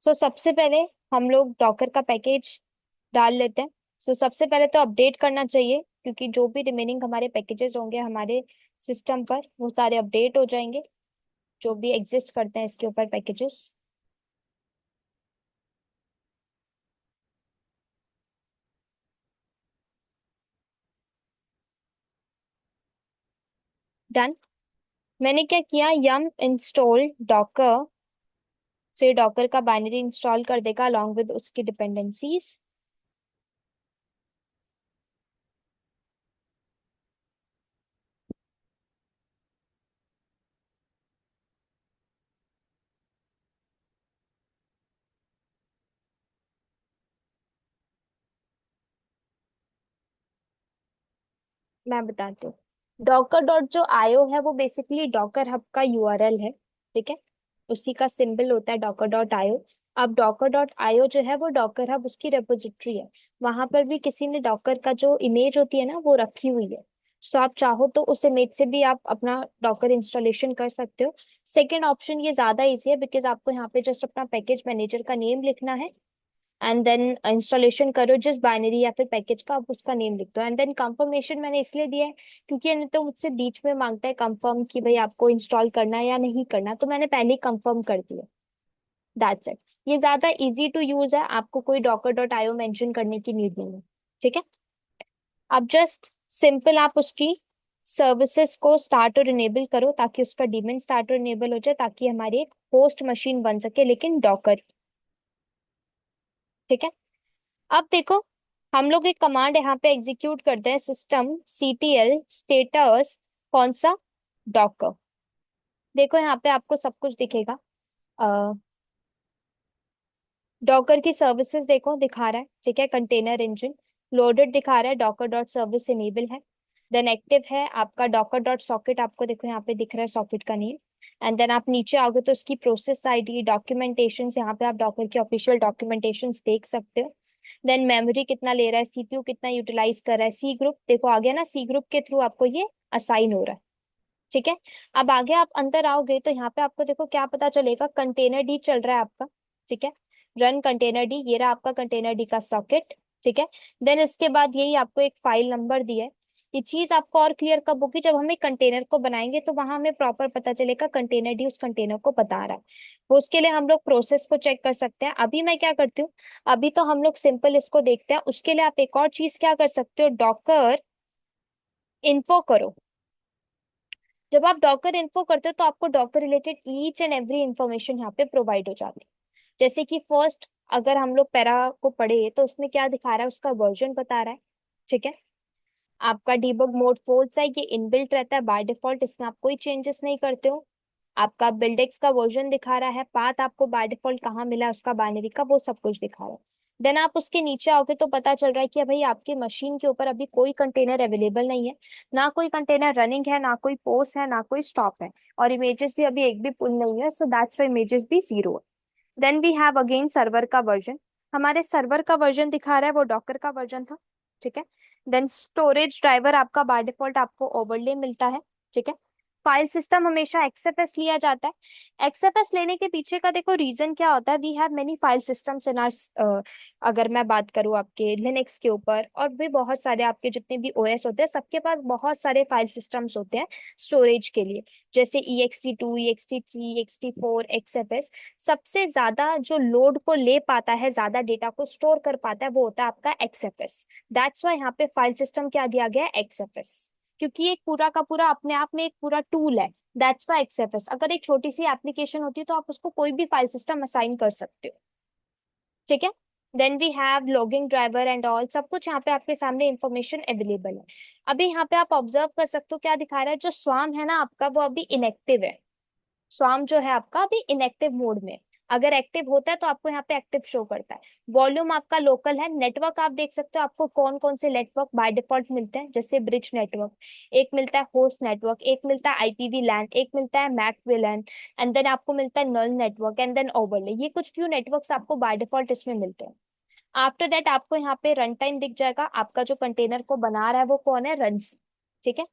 सबसे पहले हम लोग डॉकर का पैकेज डाल लेते हैं। सबसे पहले तो अपडेट करना चाहिए, क्योंकि जो भी रिमेनिंग हमारे पैकेजेस होंगे हमारे सिस्टम पर वो सारे अपडेट हो जाएंगे, जो भी एग्जिस्ट करते हैं इसके ऊपर पैकेजेस। डन। मैंने क्या किया, यम इंस्टॉल डॉकर। ये डॉकर का बाइनरी इंस्टॉल कर देगा अलॉन्ग विद उसकी डिपेंडेंसीज। मैं बताती हूँ। डॉकर डॉट जो आईओ है वो बेसिकली डॉकर हब का यूआरएल है। ठीक है, उसी का सिंबल होता है डॉकर डॉट आईओ। अब डॉकर डॉट आईओ जो है वो डॉकर हब उसकी रेपोजिटरी है। वहां पर भी किसी ने डॉकर का जो इमेज होती है ना वो रखी हुई है। आप चाहो तो उस इमेज से भी आप अपना डॉकर इंस्टॉलेशन कर सकते हो। सेकेंड ऑप्शन ये ज्यादा इजी है, बिकॉज आपको यहाँ पे जस्ट अपना पैकेज मैनेजर का नेम लिखना है एंड देन इंस्टॉलेशन करो जिस बाइनरी या फिर पैकेज का, आप उसका नेम लिख दो एंड देन कंफर्मेशन मैंने इसलिए दिया है क्योंकि ये तो मुझसे बीच में मांगता है कंफर्म कि भाई आपको इंस्टॉल करना है या नहीं करना, तो मैंने पहले ही कंफर्म कर दिया। That's it. ये ज्यादा इजी टू यूज है, आपको कोई डॉकर डॉट आईओ मेंशन करने की नीड नहीं है। ठीक है। अब जस्ट सिंपल आप उसकी सर्विसेज को स्टार्ट और इनेबल करो ताकि उसका डीमन स्टार्ट और इनेबल हो जाए, ताकि हमारी एक होस्ट मशीन बन सके लेकिन डॉकर। ठीक है। अब देखो, हम लोग एक कमांड यहाँ पे एग्जीक्यूट करते हैं, सिस्टम ctl स्टेटस कौन सा, डॉकर। देखो यहाँ पे आपको सब कुछ दिखेगा। डॉकर की सर्विसेज देखो दिखा रहा है, ठीक है, कंटेनर इंजन लोडेड दिखा रहा है, डॉकर डॉट सर्विस इनेबल है। देन एक्टिव है आपका डॉकर डॉट सॉकेट, आपको देखो यहाँ पे दिख रहा है सॉकेट का नेम। एंड देन आप नीचे आओगे तो उसकी प्रोसेस आईडी डॉक्यूमेंटेशन, यहाँ पे आप डॉकर की ऑफिशियल डॉक्यूमेंटेशन देख सकते हो। देन मेमोरी कितना ले रहा है, सीपीयू कितना यूटिलाइज कर रहा है, सी ग्रुप देखो आ गया ना, सी ग्रुप के थ्रू आपको ये असाइन हो रहा है। ठीक है। अब आगे आप अंदर आओगे तो यहाँ पे आपको देखो क्या पता चलेगा, कंटेनर डी चल रहा है आपका। ठीक है, रन कंटेनर डी, ये रहा आपका कंटेनर डी का सॉकेट। ठीक है। देन इसके बाद यही आपको एक फाइल नंबर दिया है। ये चीज आपको और क्लियर कब होगी, जब हम एक कंटेनर को बनाएंगे तो वहां हमें प्रॉपर पता चलेगा कंटेनर डी उस कंटेनर को बता रहा है। तो उसके लिए हम लोग प्रोसेस को चेक कर सकते हैं। अभी मैं क्या करती हूँ, अभी तो हम लोग सिंपल इसको देखते हैं, उसके लिए आप एक और चीज क्या कर सकते हो, डॉकर इन्फो करो। जब आप डॉकर इन्फो करते हो तो आपको Docker related each and every information यहाँ पे प्रोवाइड हो जाती है। जैसे कि फर्स्ट, अगर हम लोग पैरा को पढ़े तो उसमें क्या दिखा रहा है, उसका वर्जन बता रहा है। ठीक है। आपका डीबग मोड फोर्स है, ये इनबिल्ट रहता है बाय डिफॉल्ट, इसमें आप कोई चेंजेस नहीं करते हो। आपका बिल्डेक्स का वर्जन दिखा रहा है, पाथ आपको बाय डिफॉल्ट कहाँ मिला है उसका बाइनरी का, वो सब कुछ दिखा रहा है। देन आप उसके नीचे आओगे तो पता चल रहा है कि भाई आपकी मशीन के ऊपर अभी कोई कंटेनर अवेलेबल नहीं है, ना कोई कंटेनर रनिंग है, ना कोई पोस्ट है, ना कोई स्टॉप है, और इमेजेस भी अभी एक भी पुल नहीं है, सो दैट्स वाई इमेजेस भी जीरो है। Then we have again server का वर्जन, हमारे सर्वर का वर्जन दिखा रहा है वो डॉकर का वर्जन था। ठीक है। देन स्टोरेज ड्राइवर आपका बाय डिफॉल्ट आपको ओवरले मिलता है। ठीक है। फाइल सिस्टम हमेशा एक्सएफएस लिया जाता है। एक्सएफएस लेने के पीछे का देखो रीजन क्या होता है, we have many file systems in our, अगर मैं बात करूँ आपके लिनक्स के ऊपर और भी बहुत सारे आपके जितने भी ओएस होते हैं सबके पास बहुत सारे फाइल सिस्टम्स होते हैं स्टोरेज के लिए, जैसे ext2 ext3 ext4 xfs। सबसे ज्यादा जो लोड को ले पाता है, ज्यादा डेटा को स्टोर कर पाता है, वो होता है आपका XFS। दैट्स वाई यहाँ पे फाइल सिस्टम क्या दिया गया है, XFS, क्योंकि एक पूरा का पूरा अपने आप में एक पूरा टूल है। दैट्स वाई XFS, अगर एक छोटी सी एप्लीकेशन होती है तो आप उसको कोई भी फाइल सिस्टम असाइन कर सकते हो। ठीक है। Then we have logging driver and all, सब कुछ यहाँ पे आपके सामने इंफॉर्मेशन अवेलेबल है। अभी यहाँ पे आप ऑब्जर्व कर सकते हो क्या दिखा रहा है, जो स्वाम है ना आपका वो अभी इनएक्टिव है। स्वाम जो है आपका अभी इनएक्टिव मोड में है। अगर एक्टिव होता है तो आपको यहाँ पे एक्टिव शो करता है। वॉल्यूम आपका लोकल है। नेटवर्क आप देख सकते हो आपको कौन कौन से नेटवर्क बाय डिफॉल्ट मिलते हैं, जैसे ब्रिज नेटवर्क, एक मिलता है होस्ट नेटवर्क, एक मिलता है आईपीवी लैन, एक मिलता है मैक विलन, एंड देन आपको मिलता है नल नेटवर्क एंड देन ओवरले। ये कुछ फ्यू नेटवर्क्स आपको बाय डिफॉल्ट इसमें मिलते हैं। आफ्टर दैट आपको यहाँ पे रन टाइम दिख जाएगा, आपका जो कंटेनर को बना रहा है वो कौन है, रंस। ठीक है।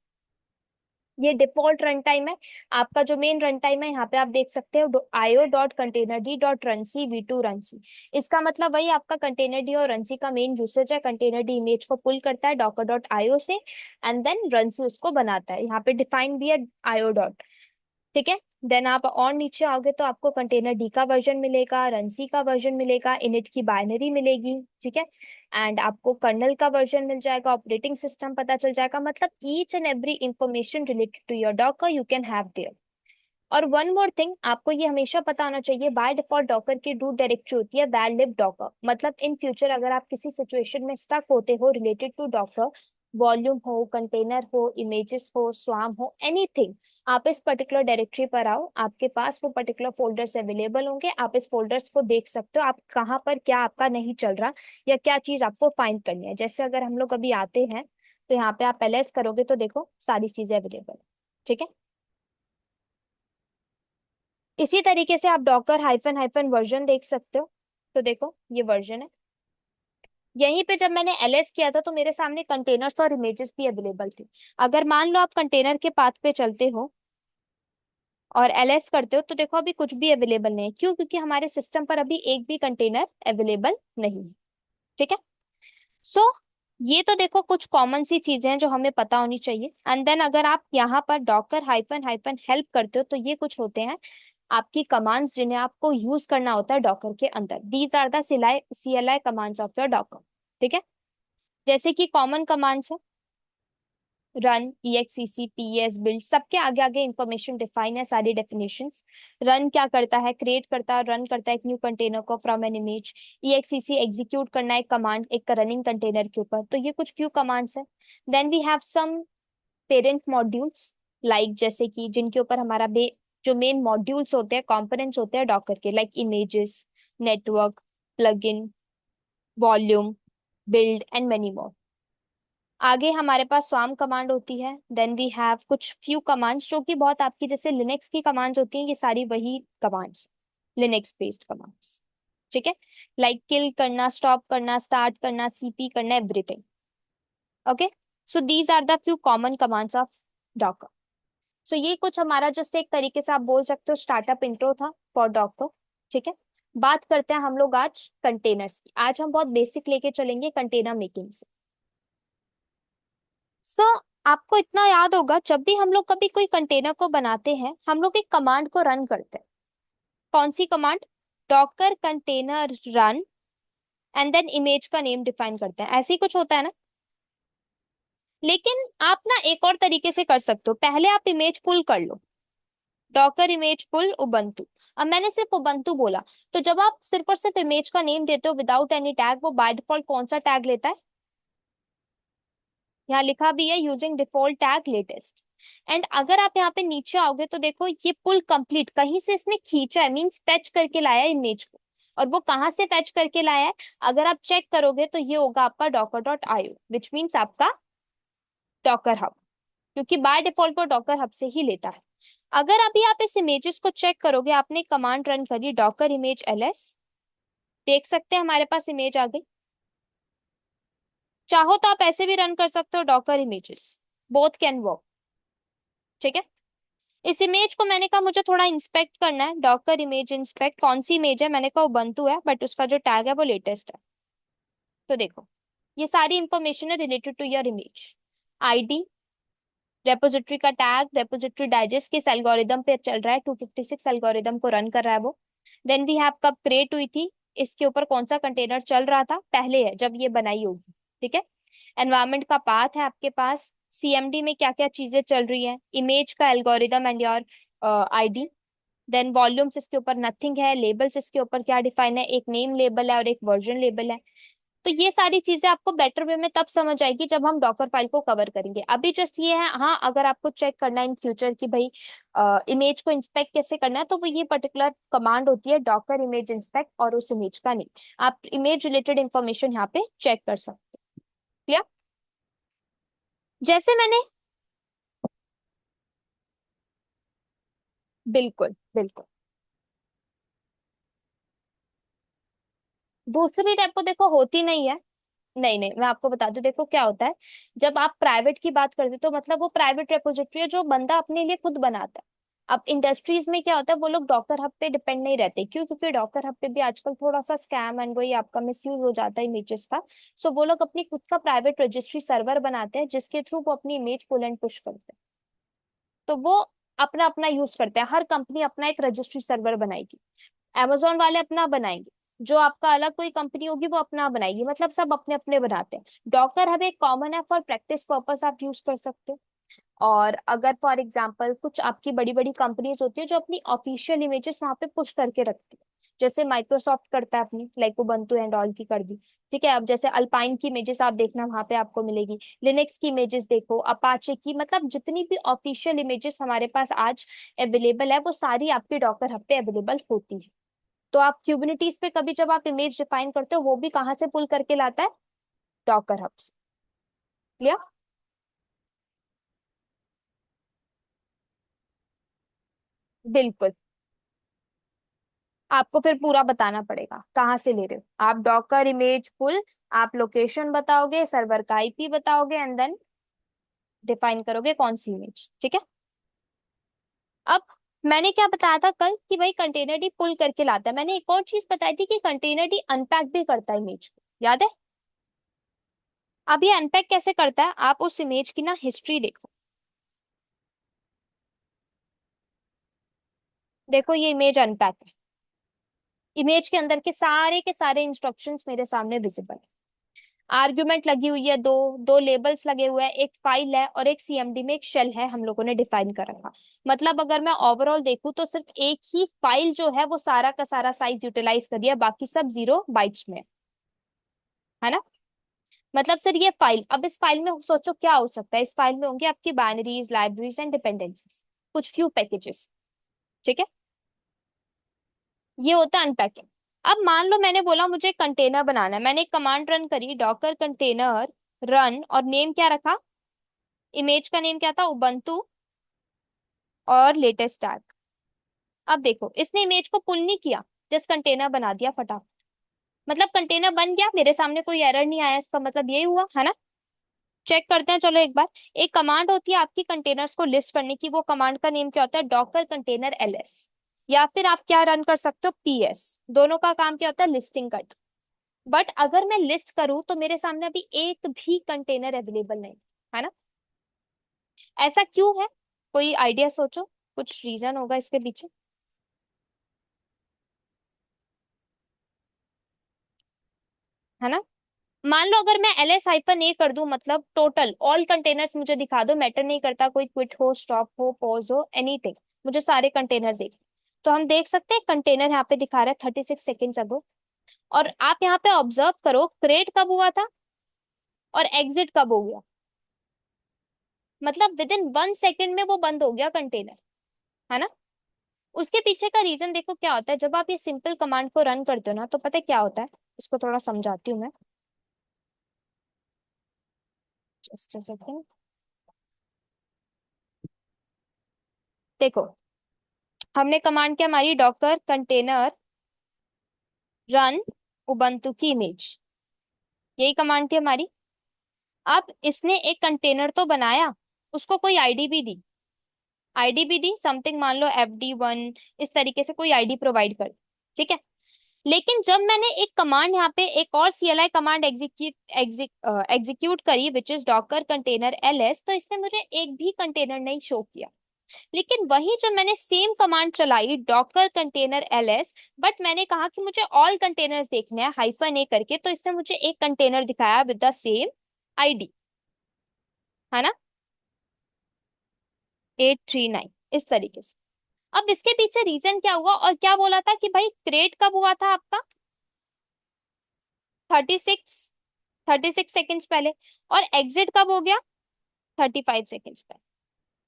ये डिफॉल्ट रन टाइम है। आपका जो मेन रन टाइम है यहाँ पे आप देख सकते हो io.containerd.runc v2 runc। इसका मतलब वही आपका कंटेनर डी और रनसी का मेन यूसेज है। कंटेनर डी इमेज को पुल करता है docker.io से, एंड देन रनसी उसको बनाता है। यहाँ पे डिफाइन भी है io डॉट। ठीक है। देन आप और नीचे आओगे तो आपको कंटेनर डी का वर्जन मिलेगा, रनसी का वर्जन मिलेगा, इनिट की बाइनरी मिलेगी। ठीक है। एंड आपको कर्नल का वर्जन मिल जाएगा, ऑपरेटिंग सिस्टम पता चल जाएगा। मतलब each and every information related to your Docker you can have there. और वन मोर थिंग, आपको ये हमेशा पता होना चाहिए, बाय डिफॉल्ट डॉकर की रूट डायरेक्टरी होती है वैर लिब डॉकर। मतलब इन फ्यूचर अगर आप किसी सिचुएशन में स्टक होते हो रिलेटेड टू डॉकर, वॉल्यूम हो, कंटेनर हो, इमेजेस हो, स्वाम हो, एनीथिंग, आप इस पर्टिकुलर डायरेक्टरी पर आओ, आपके पास वो पर्टिकुलर फोल्डर्स अवेलेबल होंगे। आप इस फोल्डर्स को देख सकते हो, आप कहाँ पर क्या आपका नहीं चल रहा या क्या चीज आपको फाइंड करनी है। जैसे अगर हम लोग अभी आते हैं तो यहाँ पे आप ls करोगे तो देखो सारी चीजें अवेलेबल। ठीक है। इसी तरीके से आप डॉकर हाइफन हाइफन वर्जन देख सकते हो। तो देखो ये वर्जन है। यहीं पे जब मैंने ls किया था तो मेरे सामने कंटेनर्स और इमेजेस भी अवेलेबल थी। अगर मान लो आप कंटेनर के पाथ पे चलते हो और ls करते हो तो देखो अभी कुछ भी अवेलेबल नहीं है। क्यों? क्योंकि हमारे सिस्टम पर अभी एक भी कंटेनर अवेलेबल नहीं है। ठीक है। सो ये तो देखो कुछ कॉमन सी चीजें हैं जो हमें पता होनी चाहिए। एंड देन अगर आप यहाँ पर डॉकर हाइफन हाइफन हेल्प करते हो तो ये कुछ होते हैं आपकी कमांड्स जिन्हें आपको यूज करना होता है डॉकर के अंदर। These are the CLI commands of your Docker. ठीक है। जैसे कि कॉमन कमांड्स है रन, exec, ps, बिल्ड, सबके आगे आगे इंफॉर्मेशन डिफाइन है, सारी डेफिनेशंस। रन क्या करता है? क्रिएट करता है, रन करता है एक न्यू कंटेनर को from an image. exec execute करना है एक कमांड एक रनिंग कंटेनर के ऊपर। तो ये कुछ फ्यू कमांड्स है। Then we have some parent modules, like जैसे कि जिनके ऊपर हमारा जो मेन मॉड्यूल्स होते हैं, कंपोनेंट्स होते हैं डॉकर के, like images, network, plugin, volume, build and many more. आगे हमारे पास स्वाम कमांड होती है। देन वी हैव कुछ फ्यू कमांड्स जो कि बहुत आपकी जैसे लिनक्स की कमांड्स होती हैं, ये सारी वही कमांड्स, लिनक्स बेस्ड कमांड्स। ठीक है। लाइक किल करना, स्टॉप करना, स्टार्ट करना, cp करना, everything. Okay. So these are the few common commands of Docker. So ये कुछ हमारा जस्ट एक तरीके से आप बोल सकते हो स्टार्टअप इंट्रो था फॉर डॉकर। ठीक है। बात करते हैं हम लोग आज कंटेनर्स की। आज हम बहुत बेसिक लेके चलेंगे कंटेनर मेकिंग से। सो आपको इतना याद होगा, जब भी हम लोग कभी कोई कंटेनर को बनाते हैं हम लोग एक कमांड को रन करते हैं। कौन सी command? Docker container run, and then image का नेम डिफाइन करते हैं। ऐसे ही कुछ होता है ना। लेकिन आप ना एक और तरीके से कर सकते हो। पहले आप इमेज पुल कर लो, डॉकर इमेज पुल उबंटू। अब मैंने सिर्फ उबंटू बोला, तो जब आप सिर्फ और सिर्फ इमेज का नेम देते हो विदाउट एनी टैग, वो बाय डिफॉल्ट कौन सा टैग लेता है? यहाँ लिखा भी है using default tag latest. And अगर आप यहाँ पे नीचे आओगे तो देखो ये पुल कंप्लीट कहीं से इसने खींचा है, मीन्स फेच करके लाया है इमेज को। और वो कहाँ से फेच करके लाया है? अगर आप चेक करोगे तो ये होगा आपका docker.io, विच मीन्स आपका डॉकर हब, क्योंकि बाय डिफॉल्ट वो डॉकर हब से ही लेता है। अगर अभी आप इस इमेजेस को चेक करोगे, आपने कमांड रन करी डॉकर इमेज ls, देख सकते हैं हमारे पास इमेज आ गई। चाहो तो आप ऐसे भी रन कर सकते हो Docker images, both can work. ठीक है। इस इमेज को मैंने कहा मुझे थोड़ा इंस्पेक्ट करना है, डॉकर इमेज इंस्पेक्ट। कौन सी इमेज है? मैंने कहा उबंटू है, बट उसका जो टैग है वो लेटेस्ट है। तो देखो ये सारी इंफॉर्मेशन है related to your image. ID, repository का टैग, रेपोजिटरी डाइजेस्ट किस एल्गोरिदम पे चल रहा है, 256 एल्गोरिदम को रन कर रहा है वो। देन वी हैव कब क्रिएट हुई थी, इसके ऊपर कौन सा कंटेनर चल रहा था, पहले है जब ये बनाई होगी। ठीक है। एनवायरमेंट का पाथ है आपके पास, CMD में क्या क्या चीजें चल रही है, इमेज का algorithm and your ID. Then volumes इसके ऊपर नथिंग है, लेबल्स इसके ऊपर क्या डिफाइन है, एक नेम लेबल है और एक वर्जन लेबल है। तो ये सारी चीजें आपको बेटर वे में तब समझ आएगी जब हम डॉकर फाइल को कवर करेंगे। अभी जस्ट ये है, हाँ अगर आपको चेक करना है इन फ्यूचर की भाई इमेज को इंस्पेक्ट कैसे करना है, तो वो ये पर्टिकुलर कमांड होती है डॉकर इमेज इंस्पेक्ट, और उस इमेज का नेम। आप इमेज रिलेटेड इंफॉर्मेशन यहाँ पे चेक कर सकते हो। क्लियर? जैसे मैंने, बिल्कुल बिल्कुल। दूसरी रेपो देखो होती नहीं है, नहीं नहीं, मैं आपको बता दूं, देखो क्या होता है। जब आप प्राइवेट की बात करते हो तो मतलब वो प्राइवेट रेपोजिटरी है जो बंदा अपने लिए खुद बनाता है। अब इंडस्ट्रीज में क्या होता है, वो लोग डॉकर हब पे डिपेंड नहीं रहते, क्यों? क्योंकि डॉकर हब पे भी आजकल थोड़ा सा स्कैम एंड वही आपका मिसयूज हो जाता है इमेजेस का। सो वो लोग अपनी खुद का प्राइवेट रजिस्ट्री सर्वर बनाते हैं, जिसके थ्रू वो अपनी इमेज पुल एंड पुश करते हैं। तो वो अपना अपना यूज करते हैं, हर कंपनी अपना एक रजिस्ट्री सर्वर बनाएगी। Amazon वाले अपना बनाएंगे, जो आपका अलग कोई कंपनी होगी वो अपना बनाएगी, मतलब सब अपने अपने बनाते हैं। डॉकर हब एक कॉमन है, फॉर प्रैक्टिस पर्पस आप यूज कर सकते हो। और अगर फॉर एग्जांपल कुछ आपकी बड़ी बड़ी कंपनीज होती है जो अपनी ऑफिशियल इमेजेस वहां पे पुश करके रखती है, जैसे माइक्रोसॉफ्ट करता है अपनी, लाइक उबंटू एंड ऑल की कर दी। ठीक है, अब जैसे अल्पाइन की इमेजेस आप देखना वहां पे आपको मिलेगी, लिनक्स की इमेजेस देखो, अपाचे की, मतलब जितनी भी ऑफिशियल इमेजेस हमारे पास आज अवेलेबल है वो सारी आपकी डॉकर हब पे अवेलेबल होती है। तो आप क्यूबिनिटीज पे कभी जब आप इमेज डिफाइन करते हो वो भी कहाँ से पुल करके लाता है? डॉकर हब से। क्लियर? बिल्कुल। आपको फिर पूरा बताना पड़ेगा कहाँ से ले रहे हो आप डॉकर इमेज पुल। आप लोकेशन बताओगे, सर्वर का आईपी बताओगे, एंड देन डिफाइन करोगे कौन सी इमेज। ठीक है। अब मैंने क्या बताया था कल कि भाई कंटेनर डी पुल करके लाता है, मैंने एक और चीज बताई थी कि कंटेनर डी अनपैक भी करता है इमेज को, याद है? अब ये अनपैक कैसे करता है, आप उस इमेज की ना हिस्ट्री देखो। देखो ये इमेज अनपैक है, इमेज के सारे इंस्ट्रक्शंस मेरे सामने विजिबल है। आर्ग्यूमेंट लगी हुई है, दो दो लेबल्स लगे हुए हैं, एक फाइल है और एक सीएमडी में एक शेल है, हम लोगों ने डिफाइन कर रखा। मतलब अगर मैं ओवरऑल देखूं तो सिर्फ एक ही फाइल जो है वो सारा का सारा साइज यूटिलाइज कर दिया, बाकी सब 0 बाइट्स में है ना। मतलब सर ये फाइल, अब इस फाइल में सोचो क्या हो सकता है, इस फाइल में होंगे आपकी बाइनरीज, लाइब्रेरीज एंड डिपेंडेंसीज, कुछ फ्यू पैकेजेस। ठीक है, ये होता है अनपैकिंग। अब मान लो मैंने बोला मुझे कंटेनर बनाना है, मैंने एक कमांड रन करी, डॉकर कंटेनर रन, और नेम क्या रखा, इमेज का नेम क्या था, उबंटू और लेटेस्ट टैग। अब देखो इसने इमेज को पुल नहीं किया, जस्ट कंटेनर बना दिया फटाफट। मतलब कंटेनर बन गया, मेरे सामने कोई एरर नहीं आया, इसका मतलब यही हुआ है ना। चेक करते हैं चलो एक बार। एक कमांड होती है आपकी कंटेनर्स को लिस्ट करने की, वो कमांड का नेम क्या होता है, डॉकर कंटेनर एलएस। या फिर आप क्या रन कर सकते हो, पीएस। दोनों का काम क्या होता है, लिस्टिंग कट। बट अगर मैं लिस्ट करूं तो मेरे सामने अभी एक भी कंटेनर अवेलेबल नहीं है ना। ऐसा क्यों है, कोई आइडिया सोचो, कुछ रीजन होगा इसके पीछे, है ना। मान लो अगर मैं ls-a कर दूं, मतलब टोटल ऑल कंटेनर्स मुझे दिखा दो, मैटर नहीं करता कोई क्विट हो, स्टॉप हो, पॉज हो, एनीथिंग, मुझे सारे कंटेनर्स देख। तो हम देख सकते हैं कंटेनर यहाँ पे दिखा रहा है 36 सेकेंड्स अगो। और आप यहाँ पे ऑब्जर्व करो क्रिएट कब हुआ था और एग्जिट कब हो गया, मतलब विद इन 1 सेकेंड में वो बंद हो गया कंटेनर, है ना। उसके पीछे का रीजन देखो क्या होता है, जब आप ये सिंपल कमांड को रन करते हो ना तो पता है क्या होता है, इसको थोड़ा समझाती हूँ मैं। Just a second. देखो हमने कमांड क्या मारी, डॉकर कंटेनर रन उबंटू की इमेज, यही कमांड थी हमारी। अब इसने एक कंटेनर तो बनाया, उसको कोई आईडी भी दी, आईडी भी दी समथिंग, मान लो fd1, इस तरीके से कोई आईडी प्रोवाइड कर। ठीक है। लेकिन जब मैंने एक कमांड यहाँ पे एक और CLI कमांड एग्जीक्यूट करी, which is Docker container ls, तो इसने मुझे एक भी कंटेनर नहीं शो किया। लेकिन वही जब मैंने सेम कमांड चलाई, डॉकर कंटेनर ls, बट मैंने कहा कि मुझे ऑल कंटेनर्स देखने हैं -a करके, तो इसने मुझे एक कंटेनर दिखाया विद द सेम आईडी, है ना, 839, इस तरीके से। अब इसके पीछे रीजन क्या हुआ और क्या बोला था कि भाई क्रिएट कब हुआ था आपका, 36 36 सेकेंड्स पहले, और एग्जिट कब हो गया, 35 सेकेंड्स पहले।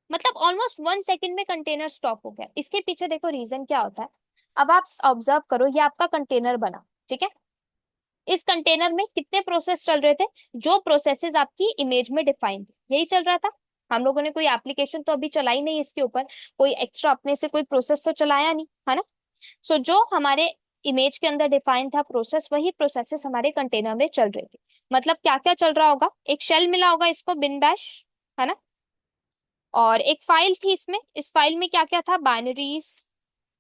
मतलब ऑलमोस्ट 1 सेकेंड में कंटेनर स्टॉप हो गया। इसके पीछे देखो रीजन क्या होता है। अब आप ऑब्जर्व करो, ये आपका कंटेनर बना, ठीक है। इस कंटेनर में कितने प्रोसेस चल रहे थे, जो प्रोसेसेस आपकी इमेज में डिफाइंड, यही चल रहा था। हम लोगों ने कोई एप्लीकेशन तो अभी चलाई नहीं इसके ऊपर, कोई एक्स्ट्रा अपने से कोई प्रोसेस तो चलाया नहीं, है ना। सो जो हमारे इमेज के अंदर डिफाइन था प्रोसेस, वही प्रोसेसेस हमारे कंटेनर में चल रहे थे। मतलब क्या क्या चल रहा होगा, एक शेल मिला होगा इसको, बिन बैश, है ना। और एक फाइल थी इसमें, इस फाइल में क्या क्या था, बाइनरीज,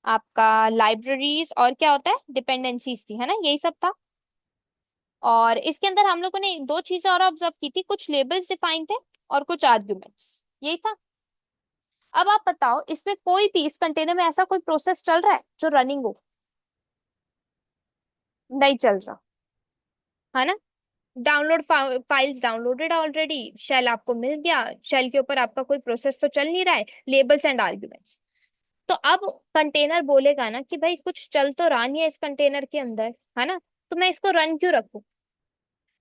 आपका लाइब्रेरीज, और क्या होता है, डिपेंडेंसीज थी, है ना, यही सब था। और इसके अंदर हम लोगों ने दो चीजें और ऑब्जर्व की थी, कुछ लेबल्स डिफाइन थे और कुछ आर्ग्यूमेंट्स, यही था। अब आप बताओ, इसमें कोई भी इस कंटेनर में ऐसा कोई प्रोसेस चल रहा है जो रनिंग हो, नहीं चल रहा, है ना। Download files downloaded already, shell आपको मिल गया, शेल के ऊपर आपका कोई प्रोसेस तो चल नहीं रहा है, लेबल्स एंड आर्ग्यूमेंट्स। तो अब कंटेनर बोलेगा ना कि भाई कुछ चल तो रहा नहीं है इस कंटेनर के अंदर, है ना, तो मैं इसको रन क्यों रखूं।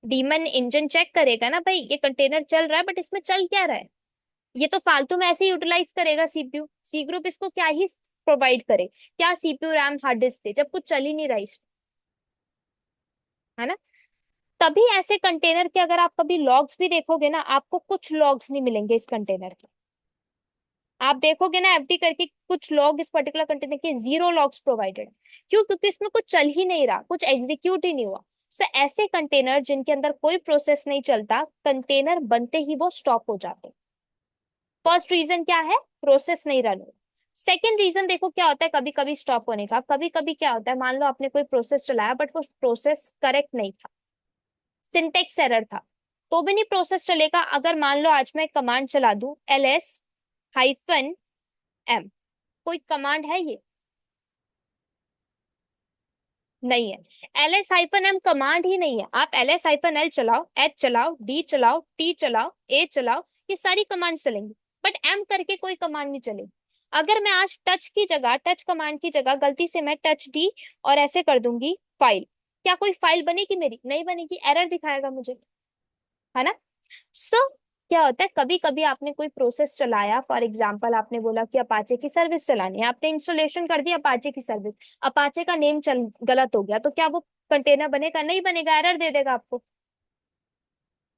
डीमन इंजन चेक करेगा ना, भाई ये कंटेनर चल रहा है बट इसमें चल क्या रहा है। ये तो फालतू में ऐसे ही यूटिलाइज करेगा सीपीयू, सी ग्रुप इसको क्या ही प्रोवाइड करे, क्या सीपीयू रैम हार्ड डिस्क दे जब कुछ चल ही नहीं रहा इसमें, है ना। तभी ऐसे कंटेनर के अगर आप कभी लॉग्स भी देखोगे ना, आपको कुछ लॉग्स नहीं मिलेंगे इस कंटेनर के। आप देखोगे ना एफडी करके कुछ लॉग इस पर्टिकुलर कंटेनर के, जीरो लॉग्स प्रोवाइडेड। क्यों, क्योंकि इसमें कुछ चल ही नहीं रहा, कुछ एग्जीक्यूट ही नहीं हुआ। सो ऐसे कंटेनर जिनके अंदर कोई प्रोसेस नहीं चलता, कंटेनर बनते ही वो स्टॉप हो जाते। फर्स्ट रीजन क्या है, प्रोसेस नहीं रन हो। सेकेंड रीजन देखो क्या होता है, कभी कभी स्टॉप होने का, कभी कभी क्या होता है, मान लो आपने कोई प्रोसेस चलाया बट वो प्रोसेस करेक्ट नहीं था, सिंटेक्स एरर था, तो भी नहीं प्रोसेस चलेगा। अगर मान लो आज मैं कमांड चला दूं ls-m, कोई कमांड है ये, नहीं है। ls-m कमांड ही नहीं है। आप ls-l चलाओ, h चलाओ, d चलाओ, t चलाओ, a चलाओ, ये सारी कमांड चलेंगी, बट m करके कोई कमांड नहीं चलेगी। अगर मैं आज टच की जगह, टच कमांड की जगह गलती से मैं टच डी और ऐसे कर दूंगी फाइल, क्या कोई फाइल बनेगी मेरी, नहीं बनेगी, एरर दिखाएगा मुझे, है ना। सो क्या होता है, कभी कभी आपने कोई प्रोसेस चलाया, फॉर एग्जांपल आपने बोला कि अपाचे की सर्विस चलानी है, आपने इंस्टॉलेशन कर दिया अपाचे की सर्विस, अपाचे का नेम चल गलत हो गया, तो क्या वो कंटेनर बनेगा, नहीं बनेगा, एरर दे देगा आपको।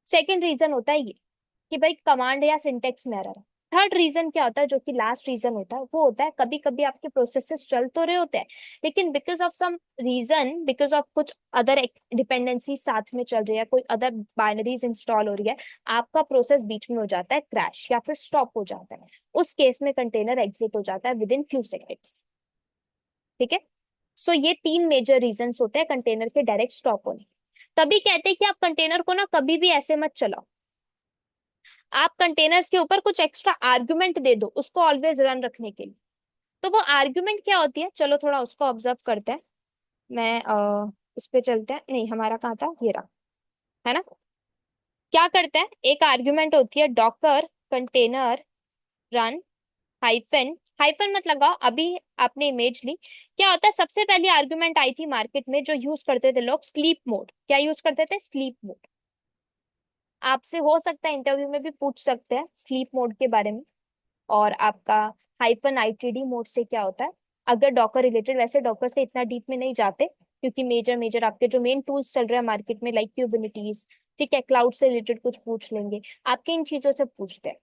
सेकेंड रीजन होता है ये कि भाई कमांड या सिंटेक्स में एरर है। थर्ड रीजन क्या होता है, जो कि लास्ट रीजन होता है, वो होता है कभी कभी आपके प्रोसेसेस चल तो रहे होते हैं, लेकिन because of some reason, because of कुछ अदर डिपेंडेंसी साथ में चल रही है, कोई अदर बाइनरीज इंस्टॉल हो रही है, आपका प्रोसेस बीच में हो जाता है क्रैश या फिर स्टॉप हो जाता है। उस केस में कंटेनर एग्जिट हो जाता है विद इन फ्यू सेकेंड्स। ठीक है। सो ये तीन मेजर रीजंस होते हैं कंटेनर के डायरेक्ट स्टॉप होने। तभी कहते हैं कि आप कंटेनर को ना कभी भी ऐसे मत चलाओ, आप कंटेनर्स के ऊपर कुछ एक्स्ट्रा आर्गुमेंट दे दो उसको ऑलवेज रन रखने के लिए। तो वो आर्गुमेंट क्या होती है, चलो थोड़ा उसको ऑब्जर्व करते हैं। मैं इस पे चलते हैं, नहीं हमारा कहाँ था, ये रहा, है ना। क्या करते हैं, एक आर्गुमेंट होती है Docker container run hyphen, hyphen मत लगाओ अभी, आपने इमेज ली। क्या होता है, सबसे पहली आर्गुमेंट आई थी मार्केट में जो यूज करते थे लोग, स्लीप मोड, क्या यूज करते थे, स्लीप मोड। आपसे हो सकता है इंटरव्यू में भी पूछ सकते हैं स्लीप मोड के बारे में। और आपका हाइफन आईटीडी मोड से क्या होता है, अगर डॉकर रिलेटेड, वैसे डॉकर से इतना डीप में नहीं जाते क्योंकि मेजर मेजर आपके जो मेन टूल्स चल रहे हैं मार्केट में लाइक क्यूबिनिटीज, ठीक है, क्लाउड से रिलेटेड कुछ पूछ लेंगे, आपके इन चीजों से पूछते हैं।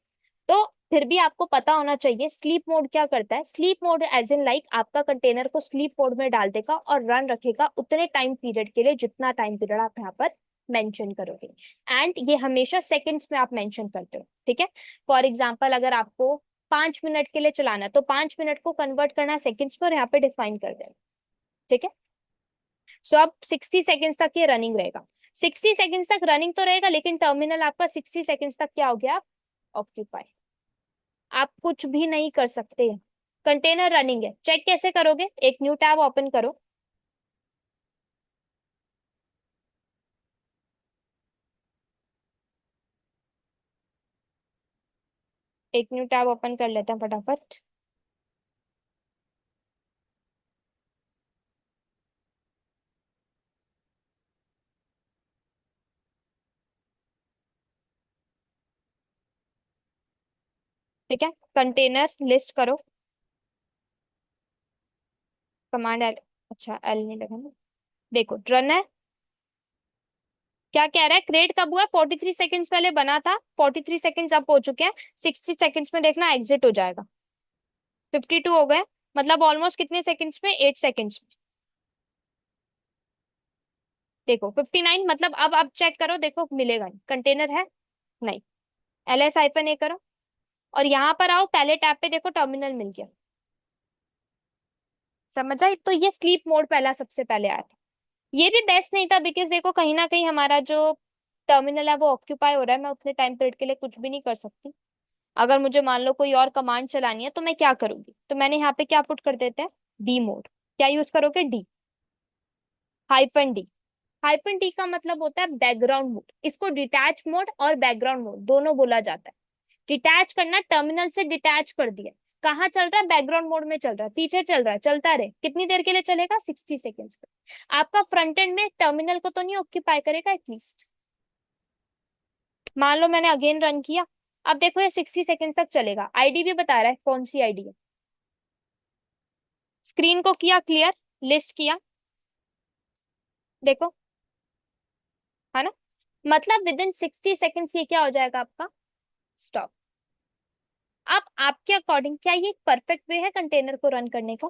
तो फिर भी आपको पता होना चाहिए स्लीप मोड क्या करता है। Sleep mode as in like आपका कंटेनर को स्लीप मोड में डाल देगा और रन रखेगा उतने टाइम पीरियड के लिए जितना टाइम पीरियड आप यहाँ पर मेंशन करोगे। एंड ये हमेशा सेकंड्स में आप मेंशन करते हो, ठीक है। फॉर एग्जाम्पल अगर आपको 5 मिनट के लिए चलाना है तो 5 मिनट को कन्वर्ट करना सेकंड्स पर यहाँ पे डिफाइन कर देना, ठीक है। सो अब 60 सेकेंड्स तक ये रनिंग रहेगा, 60 सेकेंड्स तक रनिंग तो रहेगा, लेकिन टर्मिनल आपका 60 सेकेंड्स तक क्या हो गया, ऑक्यूपाई, आप कुछ भी नहीं कर सकते। कंटेनर रनिंग है, चेक कैसे करोगे, एक न्यू टैब ओपन करो, एक न्यू टैब ओपन कर लेते हैं फटाफट। ठीक है, कंटेनर लिस्ट करो, कमांड एल, अच्छा एल नहीं लगा ना, देखो रन है। क्या कह रहा है, क्रिएट कब हुआ, 43 सेकेंड्स पहले बना था, 43 सेकेंड्स अब हो चुके हैं, 60 सेकेंड्स में देखना एग्जिट हो जाएगा, 52 हो गए, मतलब ऑलमोस्ट कितने सेकेंड्स में, 8 सेकेंड्स में। देखो 59 मतलब अब आप चेक करो, देखो मिलेगा नहीं, कंटेनर है नहीं। LS-A करो और यहाँ पर आओ, पहले टैब पे देखो टर्मिनल मिल गया। समझ आई? तो ये स्लीप मोड पहला सबसे पहले आया था। ये भी बेस्ट नहीं था, बिकॉज देखो कहीं ना कहीं हमारा जो टर्मिनल है वो ऑक्यूपाई हो रहा है, मैं उतने टाइम पीरियड के लिए कुछ भी नहीं कर सकती। अगर मुझे मान लो कोई और कमांड चलानी है तो मैं क्या करूंगी, तो मैंने यहाँ पे क्या पुट कर देते हैं, डी मोड। क्या यूज करोगे, डी, -D। -D का मतलब होता है बैकग्राउंड मोड। इसको डिटैच मोड और बैकग्राउंड मोड दोनों बोला जाता है। डिटैच करना, टर्मिनल से डिटैच कर दिया। कहाँ चल रहा है, बैकग्राउंड मोड में चल रहा है, पीछे चल रहा है, चलता रहे। कितनी देर के लिए चलेगा, 60 सेकेंड्स का। आपका फ्रंट एंड में टर्मिनल को तो नहीं ऑक्यूपाई करेगा एटलीस्ट। मान लो मैंने अगेन रन किया, अब देखो ये 60 सेकेंड तक चलेगा। आईडी भी बता रहा है कौन सी आईडी है। स्क्रीन को किया क्लियर, लिस्ट किया, देखो, है ना। मतलब विद इन 60 सेकेंड्स ये क्या हो जाएगा आपका, स्टॉप। अब आपके अकॉर्डिंग क्या ये परफेक्ट वे है कंटेनर को रन करने का?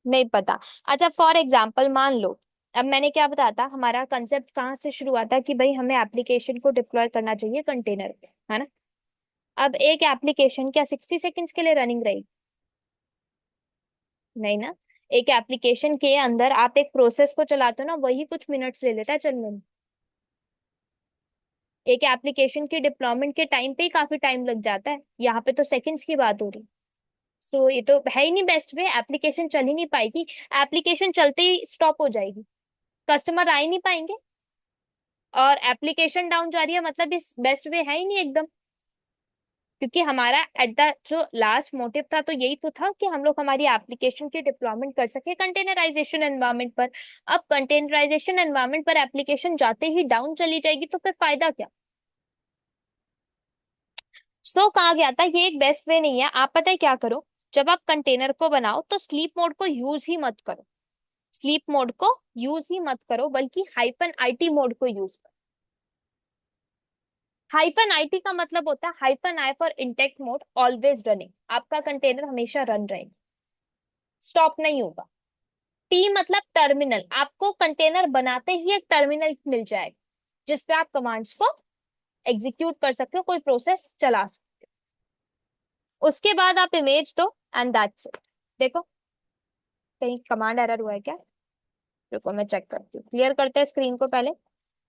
नहीं पता। अच्छा फॉर एग्जाम्पल मान लो, अब मैंने क्या बताया था, हमारा कंसेप्ट कहाँ से शुरू हुआ था कि भाई हमें एप्लीकेशन को डिप्लॉय करना चाहिए कंटेनर पे, है ना। अब एक एप्लीकेशन क्या 60 सेकेंड्स के लिए रनिंग रहेगी? नहीं ना। एक एप्लीकेशन के अंदर आप एक प्रोसेस को चलाते हो ना, वही कुछ मिनट्स ले लेता है चलने में। एक एप्लीकेशन की डिप्लॉयमेंट के टाइम पे ही काफी टाइम लग जाता है, यहाँ पे तो सेकंड्स की बात हो रही। सो ये तो है ही नहीं बेस्ट वे, एप्लीकेशन चल ही नहीं पाएगी। एप्लीकेशन चलते ही स्टॉप हो जाएगी, कस्टमर आ ही नहीं पाएंगे। और एप्लीकेशन डाउन जा रही है मतलब इस बेस्ट वे है ही नहीं एकदम। क्योंकि हमारा एट द जो लास्ट मोटिव था तो यही तो था कि हम लोग हमारी एप्लीकेशन की डिप्लॉयमेंट कर सके कंटेनराइजेशन एनवायरनमेंट पर। अब कंटेनराइजेशन एनवायरनमेंट पर एप्लीकेशन जाते ही डाउन चली जाएगी तो फिर फायदा क्या। सो कहा गया था ये एक बेस्ट वे नहीं है। आप पता है क्या करो, जब आप कंटेनर को बनाओ तो स्लीप मोड को यूज ही मत करो। स्लीप मोड को यूज ही मत करो, बल्कि -IT मोड को यूज करो। -IT का मतलब होता है -I for intact mode always running. आपका कंटेनर हमेशा रन रहेगा, स्टॉप नहीं होगा। T मतलब टर्मिनल, आपको कंटेनर बनाते ही एक टर्मिनल मिल जाएगा जिसपे आप कमांड्स को एग्जीक्यूट कर सकते हो, कोई प्रोसेस चला सकते हो। उसके बाद आप इमेज दो एंड दैट्स इट। देखो कहीं कमांड एरर हुआ है क्या, रुको मैं चेक करती हूँ। क्लियर करते हैं स्क्रीन को पहले।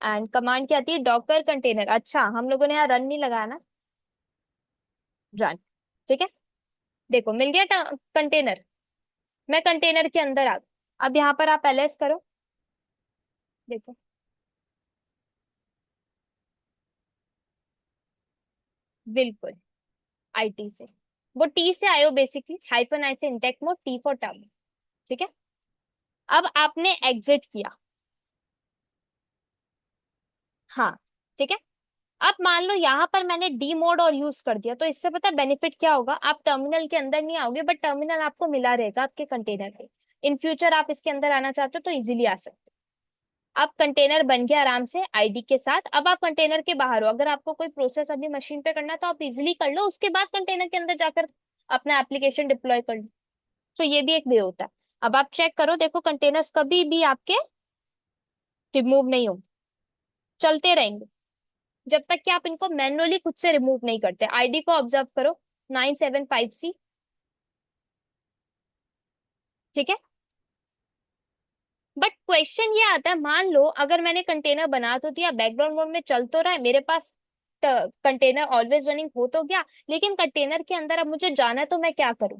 एंड कमांड क्या आती है, डॉकर कंटेनर। अच्छा हम लोगों ने यहाँ रन नहीं लगाया ना, रन, ठीक है। देखो मिल गया कंटेनर, मैं कंटेनर के अंदर आ गई। अब यहाँ पर आप LS करो, देखो बिल्कुल IT से। वो T से आयो बेसिकली, -I से intact mode, T for term, ठीक है। अब आपने एग्जिट किया, हाँ, ठीक है। अब मान लो यहाँ पर मैंने डी मोड और यूज कर दिया, तो इससे पता बेनिफिट क्या होगा, आप टर्मिनल के अंदर नहीं आओगे बट टर्मिनल आपको मिला रहेगा आपके कंटेनर पे। इन फ्यूचर आप इसके अंदर आना चाहते हो तो इजीली आ सकते हो। अब कंटेनर बन गया आराम से आईडी के साथ। अब आप कंटेनर के बाहर हो, अगर आपको कोई प्रोसेस अभी मशीन पे करना है तो आप इजीली कर लो, उसके बाद कंटेनर के अंदर जाकर अपना एप्लीकेशन डिप्लॉय कर लो। तो ये भी एक वे होता है। अब आप चेक करो, देखो कंटेनर्स कभी भी आपके रिमूव नहीं होंगे, चलते रहेंगे जब तक कि आप इनको मैन्युअली खुद से रिमूव नहीं करते। आईडी को ऑब्जर्व करो, 975C, ठीक है। बट क्वेश्चन ये आता है, मान लो अगर मैंने कंटेनर बना तो दिया, बैकग्राउंड मोड में चल तो रहा है मेरे पास, कंटेनर ऑलवेज रनिंग हो तो गया, लेकिन कंटेनर के अंदर अब मुझे जाना है तो मैं क्या करूं।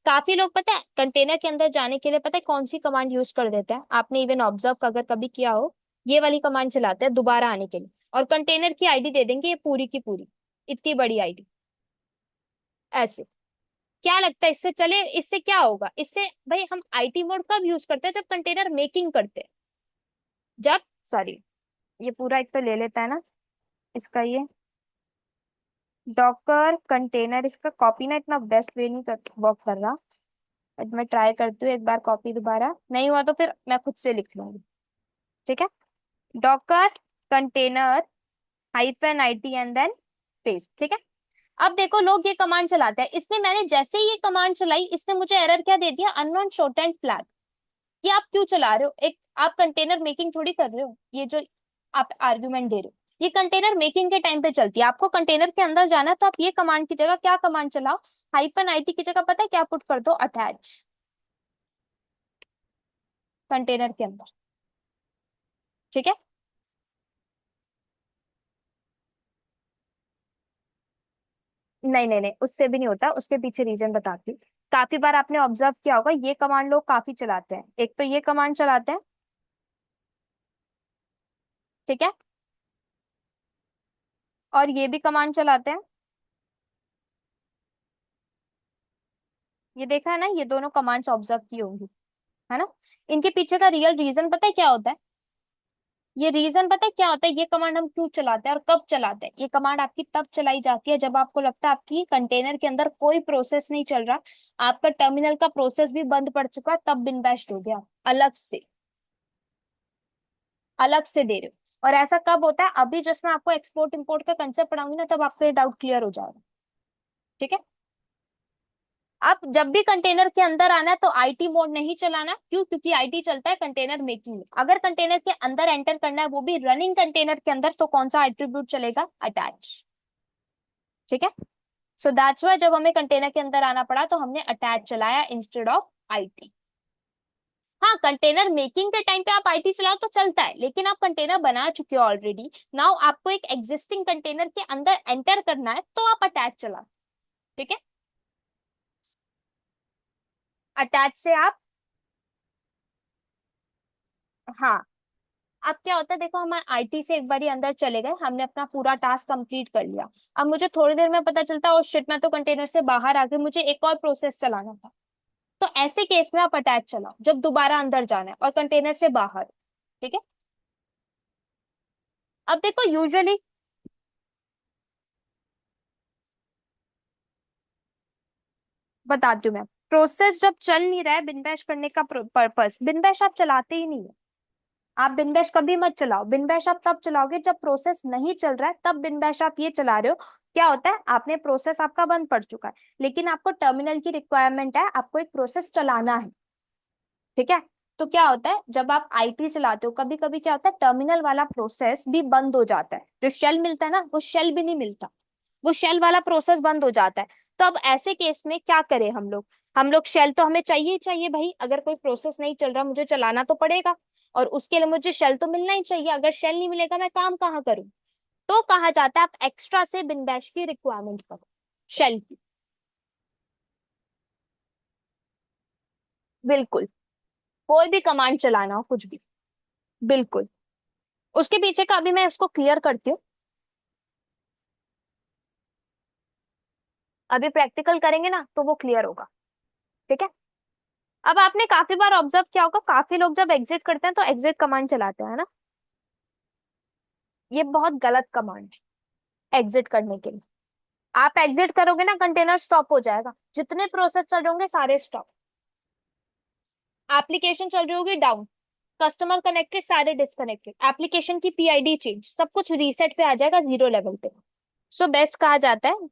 काफी लोग पता है कंटेनर के अंदर जाने के लिए पता है कौन सी कमांड यूज कर देते हैं, आपने इवन ऑब्जर्व अगर कभी किया हो, ये वाली कमांड चलाते हैं दोबारा आने के लिए, और कंटेनर की आईडी दे देंगे ये पूरी की पूरी, इतनी बड़ी आईडी ऐसे। क्या लगता है इससे चले, इससे क्या होगा, इससे भाई हम IT मोड कब यूज करते हैं, जब कंटेनर मेकिंग करते हैं, जब, सॉरी, ये पूरा एक तो ले लेता है ना इसका, ये डॉकर कंटेनर, इसका कॉपी ना इतना बेस्ट वे नहीं कर वर्क कर रहा, बट मैं ट्राई करती हूँ एक बार कॉपी, दोबारा नहीं हुआ तो फिर मैं खुद से लिख लूंगी, ठीक है। Docker container -IT and then paste, ठीक है। अब देखो लोग ये कमांड चलाते हैं, इसने मैंने जैसे ही ये कमांड चलाई इसने मुझे एरर क्या दे दिया, अननोन शॉर्ट एंड फ्लैग। ये आप क्यों चला रहे हो, एक आप कंटेनर मेकिंग थोड़ी कर रहे हो, ये जो आप आर्ग्यूमेंट दे रहे हो ये कंटेनर मेकिंग के टाइम पे चलती है। आपको कंटेनर के अंदर जाना है तो आप ये कमांड की जगह क्या कमांड चलाओ, -it की जगह पता है क्या पुट कर दो, अटैच कंटेनर के अंदर। ठीक है। नहीं नहीं नहीं, उससे भी नहीं होता, उसके पीछे रीजन बताती हूँ। काफी बार आपने ऑब्जर्व किया होगा ये कमांड लोग काफी चलाते हैं, एक तो ये कमांड चलाते हैं, ठीक है, और ये भी कमांड चलाते हैं। ये देखा है ना, ये दोनों कमांड्स ऑब्जर्व की होंगी, है ना। इनके पीछे का रियल रीजन पता है क्या होता है, ये रीजन पता है क्या होता है, ये कमांड हम क्यों चलाते हैं और कब चलाते हैं। ये कमांड आपकी तब चलाई जाती है जब आपको लगता है आपकी कंटेनर के अंदर कोई प्रोसेस नहीं चल रहा, आपका टर्मिनल का प्रोसेस भी बंद पड़ चुका है, तब बिन बैश दोगे आप अलग से, अलग से दे रहे हो। और ऐसा कब होता है, अभी जिसमें आपको एक्सपोर्ट इंपोर्ट का कंसेप्ट पढ़ाऊंगी ना, तब आपको ये डाउट क्लियर हो जाएगा। ठीक है। अब जब भी कंटेनर के अंदर आना है तो आईटी मोड नहीं चलाना, क्यों, क्योंकि आईटी चलता है कंटेनर मेकिंग में। अगर कंटेनर के अंदर एंटर करना है वो भी रनिंग कंटेनर के अंदर, तो कौन सा एट्रीब्यूट चलेगा, अटैच। ठीक है। सो दैट्स वाई जब हमें कंटेनर के अंदर आना पड़ा तो हमने अटैच चलाया इंस्टेड ऑफ आईटी। हाँ, कंटेनर मेकिंग के टाइम पे आप आईटी चलाओ तो चलता है, लेकिन आप कंटेनर बना चुके हो ऑलरेडी, नाउ आपको एक एग्जिस्टिंग कंटेनर के अंदर एंटर करना है तो आप अटैच चला। ठीक है। अटैच से आप, हाँ, अब क्या होता है देखो, हम आईटी से एक बार अंदर चले गए, हमने अपना पूरा टास्क कंप्लीट कर लिया। अब मुझे थोड़ी देर में पता चलता है ओ शिट, मैं तो कंटेनर से बाहर आ गई, मुझे एक और प्रोसेस चलाना था। तो ऐसे केस में आप अटैच चलाओ जब दोबारा अंदर जाना है और कंटेनर से बाहर। ठीक है। अब देखो यूजुअली, बताती हूँ मैं, प्रोसेस जब चल नहीं रहा है, बिन बैश करने का पर्पस, बिन बैश आप चलाते ही नहीं है। आप बिन बैश कभी मत चलाओ, बिन बैश आप तब चलाओगे जब प्रोसेस नहीं चल रहा है, तब बिन बैश आप ये चला रहे हो। क्या होता है, आपने प्रोसेस आपका बंद पड़ चुका है, लेकिन आपको टर्मिनल की रिक्वायरमेंट है, आपको एक प्रोसेस चलाना है। ठीक है। तो क्या होता है जब आप आईटी चलाते हो, कभी कभी क्या होता है, टर्मिनल वाला प्रोसेस भी बंद हो जाता है, जो शेल मिलता है ना वो शेल भी नहीं मिलता, वो शेल वाला प्रोसेस बंद हो जाता है। तो अब ऐसे केस में क्या करें हम लोग, हम लोग शेल तो हमें चाहिए ही चाहिए भाई, अगर कोई प्रोसेस नहीं चल रहा मुझे चलाना तो पड़ेगा, और उसके लिए मुझे शेल तो मिलना ही चाहिए, अगर शेल नहीं मिलेगा मैं काम कहाँ करूं। तो कहा जाता है आप एक्स्ट्रा से बिन बैश की रिक्वायरमेंट करो, शेल की। बिल्कुल, कोई भी कमांड चलाना हो, कुछ भी, बिल्कुल। उसके पीछे का अभी मैं उसको क्लियर करती हूँ, अभी प्रैक्टिकल करेंगे ना तो वो क्लियर होगा। ठीक है। अब आपने काफी बार ऑब्जर्व किया होगा, काफी लोग जब एग्जिट करते हैं तो एग्जिट कमांड चलाते हैं, है ना। ये बहुत गलत कमांड है एग्जिट करने के लिए। आप एग्जिट करोगे ना, कंटेनर स्टॉप हो जाएगा, जितने प्रोसेस चल रहे होंगे सारे स्टॉप, एप्लीकेशन चल रही होगी डाउन, कस्टमर कनेक्टेड सारे डिस्कनेक्टेड, एप्लीकेशन की पीआईडी चेंज, सब कुछ रीसेट पे आ जाएगा, जीरो लेवल पे। सो बेस्ट कहा जाता है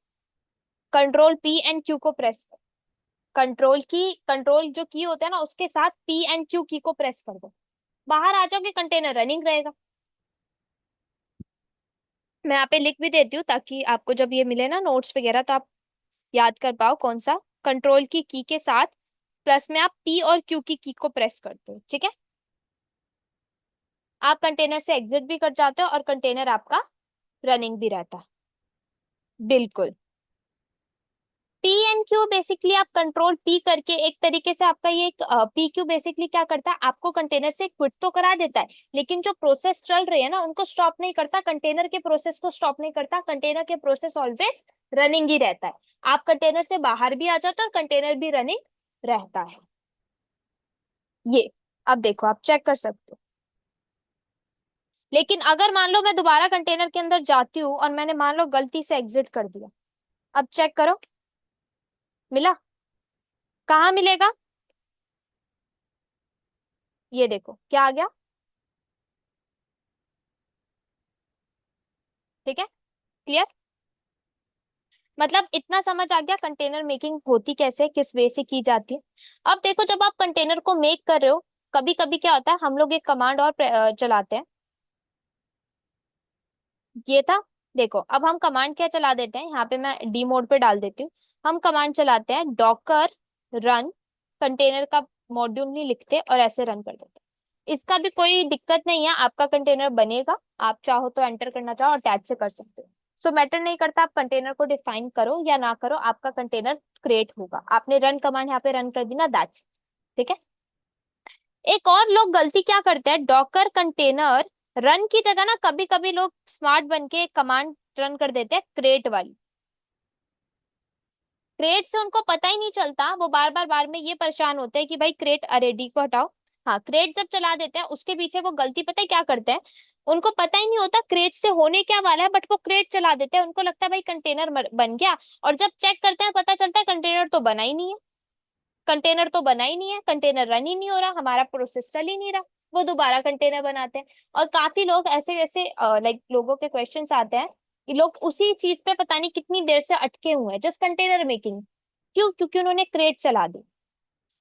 कंट्रोल P एंड Q को प्रेस कर, कंट्रोल जो की होता है ना उसके साथ P एंड Q की को प्रेस कर दो, बाहर आ जाओगे, कंटेनर रनिंग रहेगा। मैं यहाँ पे लिख भी देती हूँ ताकि आपको जब ये मिले ना नोट्स वगैरह तो आप याद कर पाओ कौन सा, कंट्रोल की के साथ प्लस में आप P और Q की को प्रेस करते हो। ठीक है। आप कंटेनर से एग्जिट भी कर जाते हो और कंटेनर आपका रनिंग भी रहता है। बिल्कुल। P एंड Q बेसिकली आप कंट्रोल P करके एक तरीके से आपका ये PQ बेसिकली क्या करता है, आपको कंटेनर से क्विट तो करा देता है, लेकिन जो प्रोसेस चल रही है ना उनको स्टॉप नहीं करता, कंटेनर के प्रोसेस को स्टॉप नहीं करता, कंटेनर के प्रोसेस ऑलवेज रनिंग ही रहता है। आप कंटेनर से बाहर भी आ जाते हो और कंटेनर भी रनिंग रहता है। ये अब देखो आप चेक कर सकते हो, लेकिन अगर मान लो मैं दोबारा कंटेनर के अंदर जाती हूँ और मैंने मान लो गलती से एग्जिट कर दिया, अब चेक करो, मिला, कहाँ मिलेगा, ये देखो क्या आ गया। ठीक है, क्लियर। मतलब इतना समझ आ गया कंटेनर मेकिंग होती कैसे है, किस वे से की जाती है। अब देखो जब आप कंटेनर को मेक कर रहे हो, कभी कभी क्या होता है, हम लोग एक कमांड और चलाते हैं। ये था। देखो अब हम कमांड क्या चला देते हैं, यहाँ पे मैं डी मोड पे डाल देती हूँ। हम कमांड चलाते हैं डॉकर रन, कंटेनर का मॉड्यूल नहीं लिखते और ऐसे रन कर देते हैं। इसका भी कोई दिक्कत नहीं है, आपका कंटेनर बनेगा। आप चाहो तो एंटर करना चाहो और टैग से कर सकते हो। सो मैटर नहीं करता आप कंटेनर को डिफाइन करो या ना करो, आपका कंटेनर क्रिएट होगा। आपने रन कमांड यहाँ पे रन कर दी ना, दैट्स ठीक है। एक और लोग गलती क्या करते हैं, डॉकर कंटेनर रन की जगह ना कभी कभी लोग स्मार्ट बन के कमांड रन कर देते हैं क्रिएट वाली। क्रिएट से उनको पता ही नहीं चलता, वो बार बार बार में ये परेशान होते हैं कि भाई क्रिएट अरेडी को हटाओ। हाँ, क्रिएट जब चला देते हैं उसके पीछे वो गलती पता है क्या करते हैं, उनको पता ही नहीं होता क्रिएट से होने क्या वाला है, बट वो क्रिएट चला देते हैं, उनको लगता है भाई कंटेनर बन गया। और जब चेक करते हैं पता चलता है कंटेनर तो बना ही नहीं है। कंटेनर तो बना ही नहीं है, कंटेनर रन ही नहीं हो रहा, हमारा प्रोसेस चल ही नहीं रहा। वो दोबारा कंटेनर बनाते हैं। और काफी लोग ऐसे ऐसे लाइक लोगों के क्वेश्चंस आते हैं कि लोग उसी चीज पे पता नहीं कितनी देर से अटके हुए हैं, जस्ट कंटेनर मेकिंग। क्यों? क्योंकि उन्होंने क्रिएट चला दी।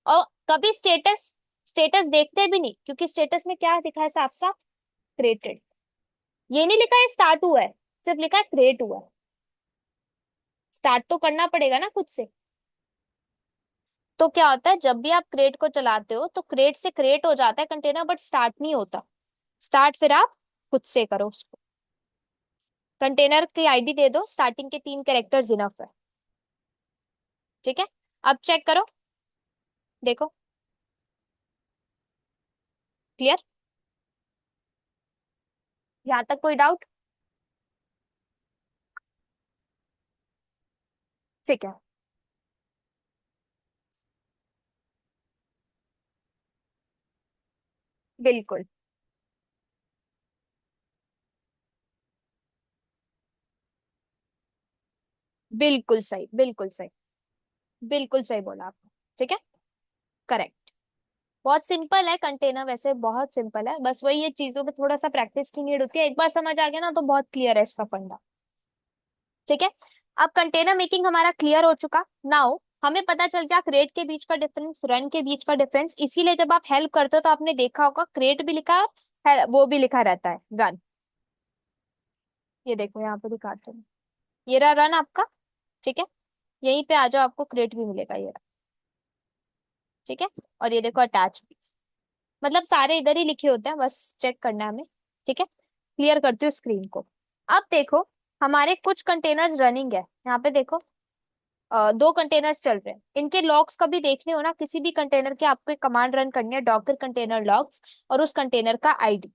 और कभी स्टेटस स्टेटस देखते भी नहीं, क्योंकि स्टेटस में क्या दिखा है, साफ साफ क्रिएटेड। ये नहीं लिखा है स्टार्ट हुआ है, सिर्फ लिखा है क्रिएट हुआ है। स्टार्ट तो करना पड़ेगा ना खुद से। तो क्या होता है, जब भी आप क्रिएट को चलाते हो तो क्रिएट से क्रिएट हो जाता है कंटेनर, बट स्टार्ट नहीं होता। स्टार्ट फिर आप खुद से करो उसको। कंटेनर की आईडी दे दो, स्टार्टिंग के 3 कैरेक्टर्स इनफ है। ठीक है। अब चेक करो, देखो क्लियर। यहाँ तक कोई डाउट? ठीक है। बिल्कुल बिल्कुल सही, बिल्कुल सही। बिल्कुल सही बोला आपने। ठीक है। करेक्ट। बहुत सिंपल है कंटेनर, वैसे बहुत सिंपल है, बस वही ये चीजों पे थोड़ा सा प्रैक्टिस की नीड होती है। एक बार समझ आ गया ना तो बहुत क्लियर है इसका फंडा। ठीक है। अब कंटेनर मेकिंग हमारा क्लियर हो चुका। नाउ हमें पता चल गया क्रिएट के बीच का डिफरेंस, रन के बीच का डिफरेंस। इसीलिए जब आप हेल्प करते हो तो आपने देखा होगा क्रिएट भी लिखा है वो भी लिखा रहता है रन। ये देखो यहाँ पे दिखाते हैं, ये रहा रन आपका। ठीक है। यहीं पे आ जाओ, आपको क्रिएट भी मिलेगा ये रहा। ठीक है। और ये देखो अटैच भी, मतलब सारे इधर ही लिखे होते हैं, बस चेक करना है हमें। ठीक है। क्लियर करती हूँ स्क्रीन को। अब देखो हमारे कुछ कंटेनर्स रनिंग है, यहाँ पे देखो 2 कंटेनर्स चल रहे हैं। इनके लॉग्स कभी देखने हो ना, किसी भी कंटेनर के आपको एक कमांड रन करनी है, डॉकर कंटेनर लॉग्स, और उस कंटेनर का आईडी,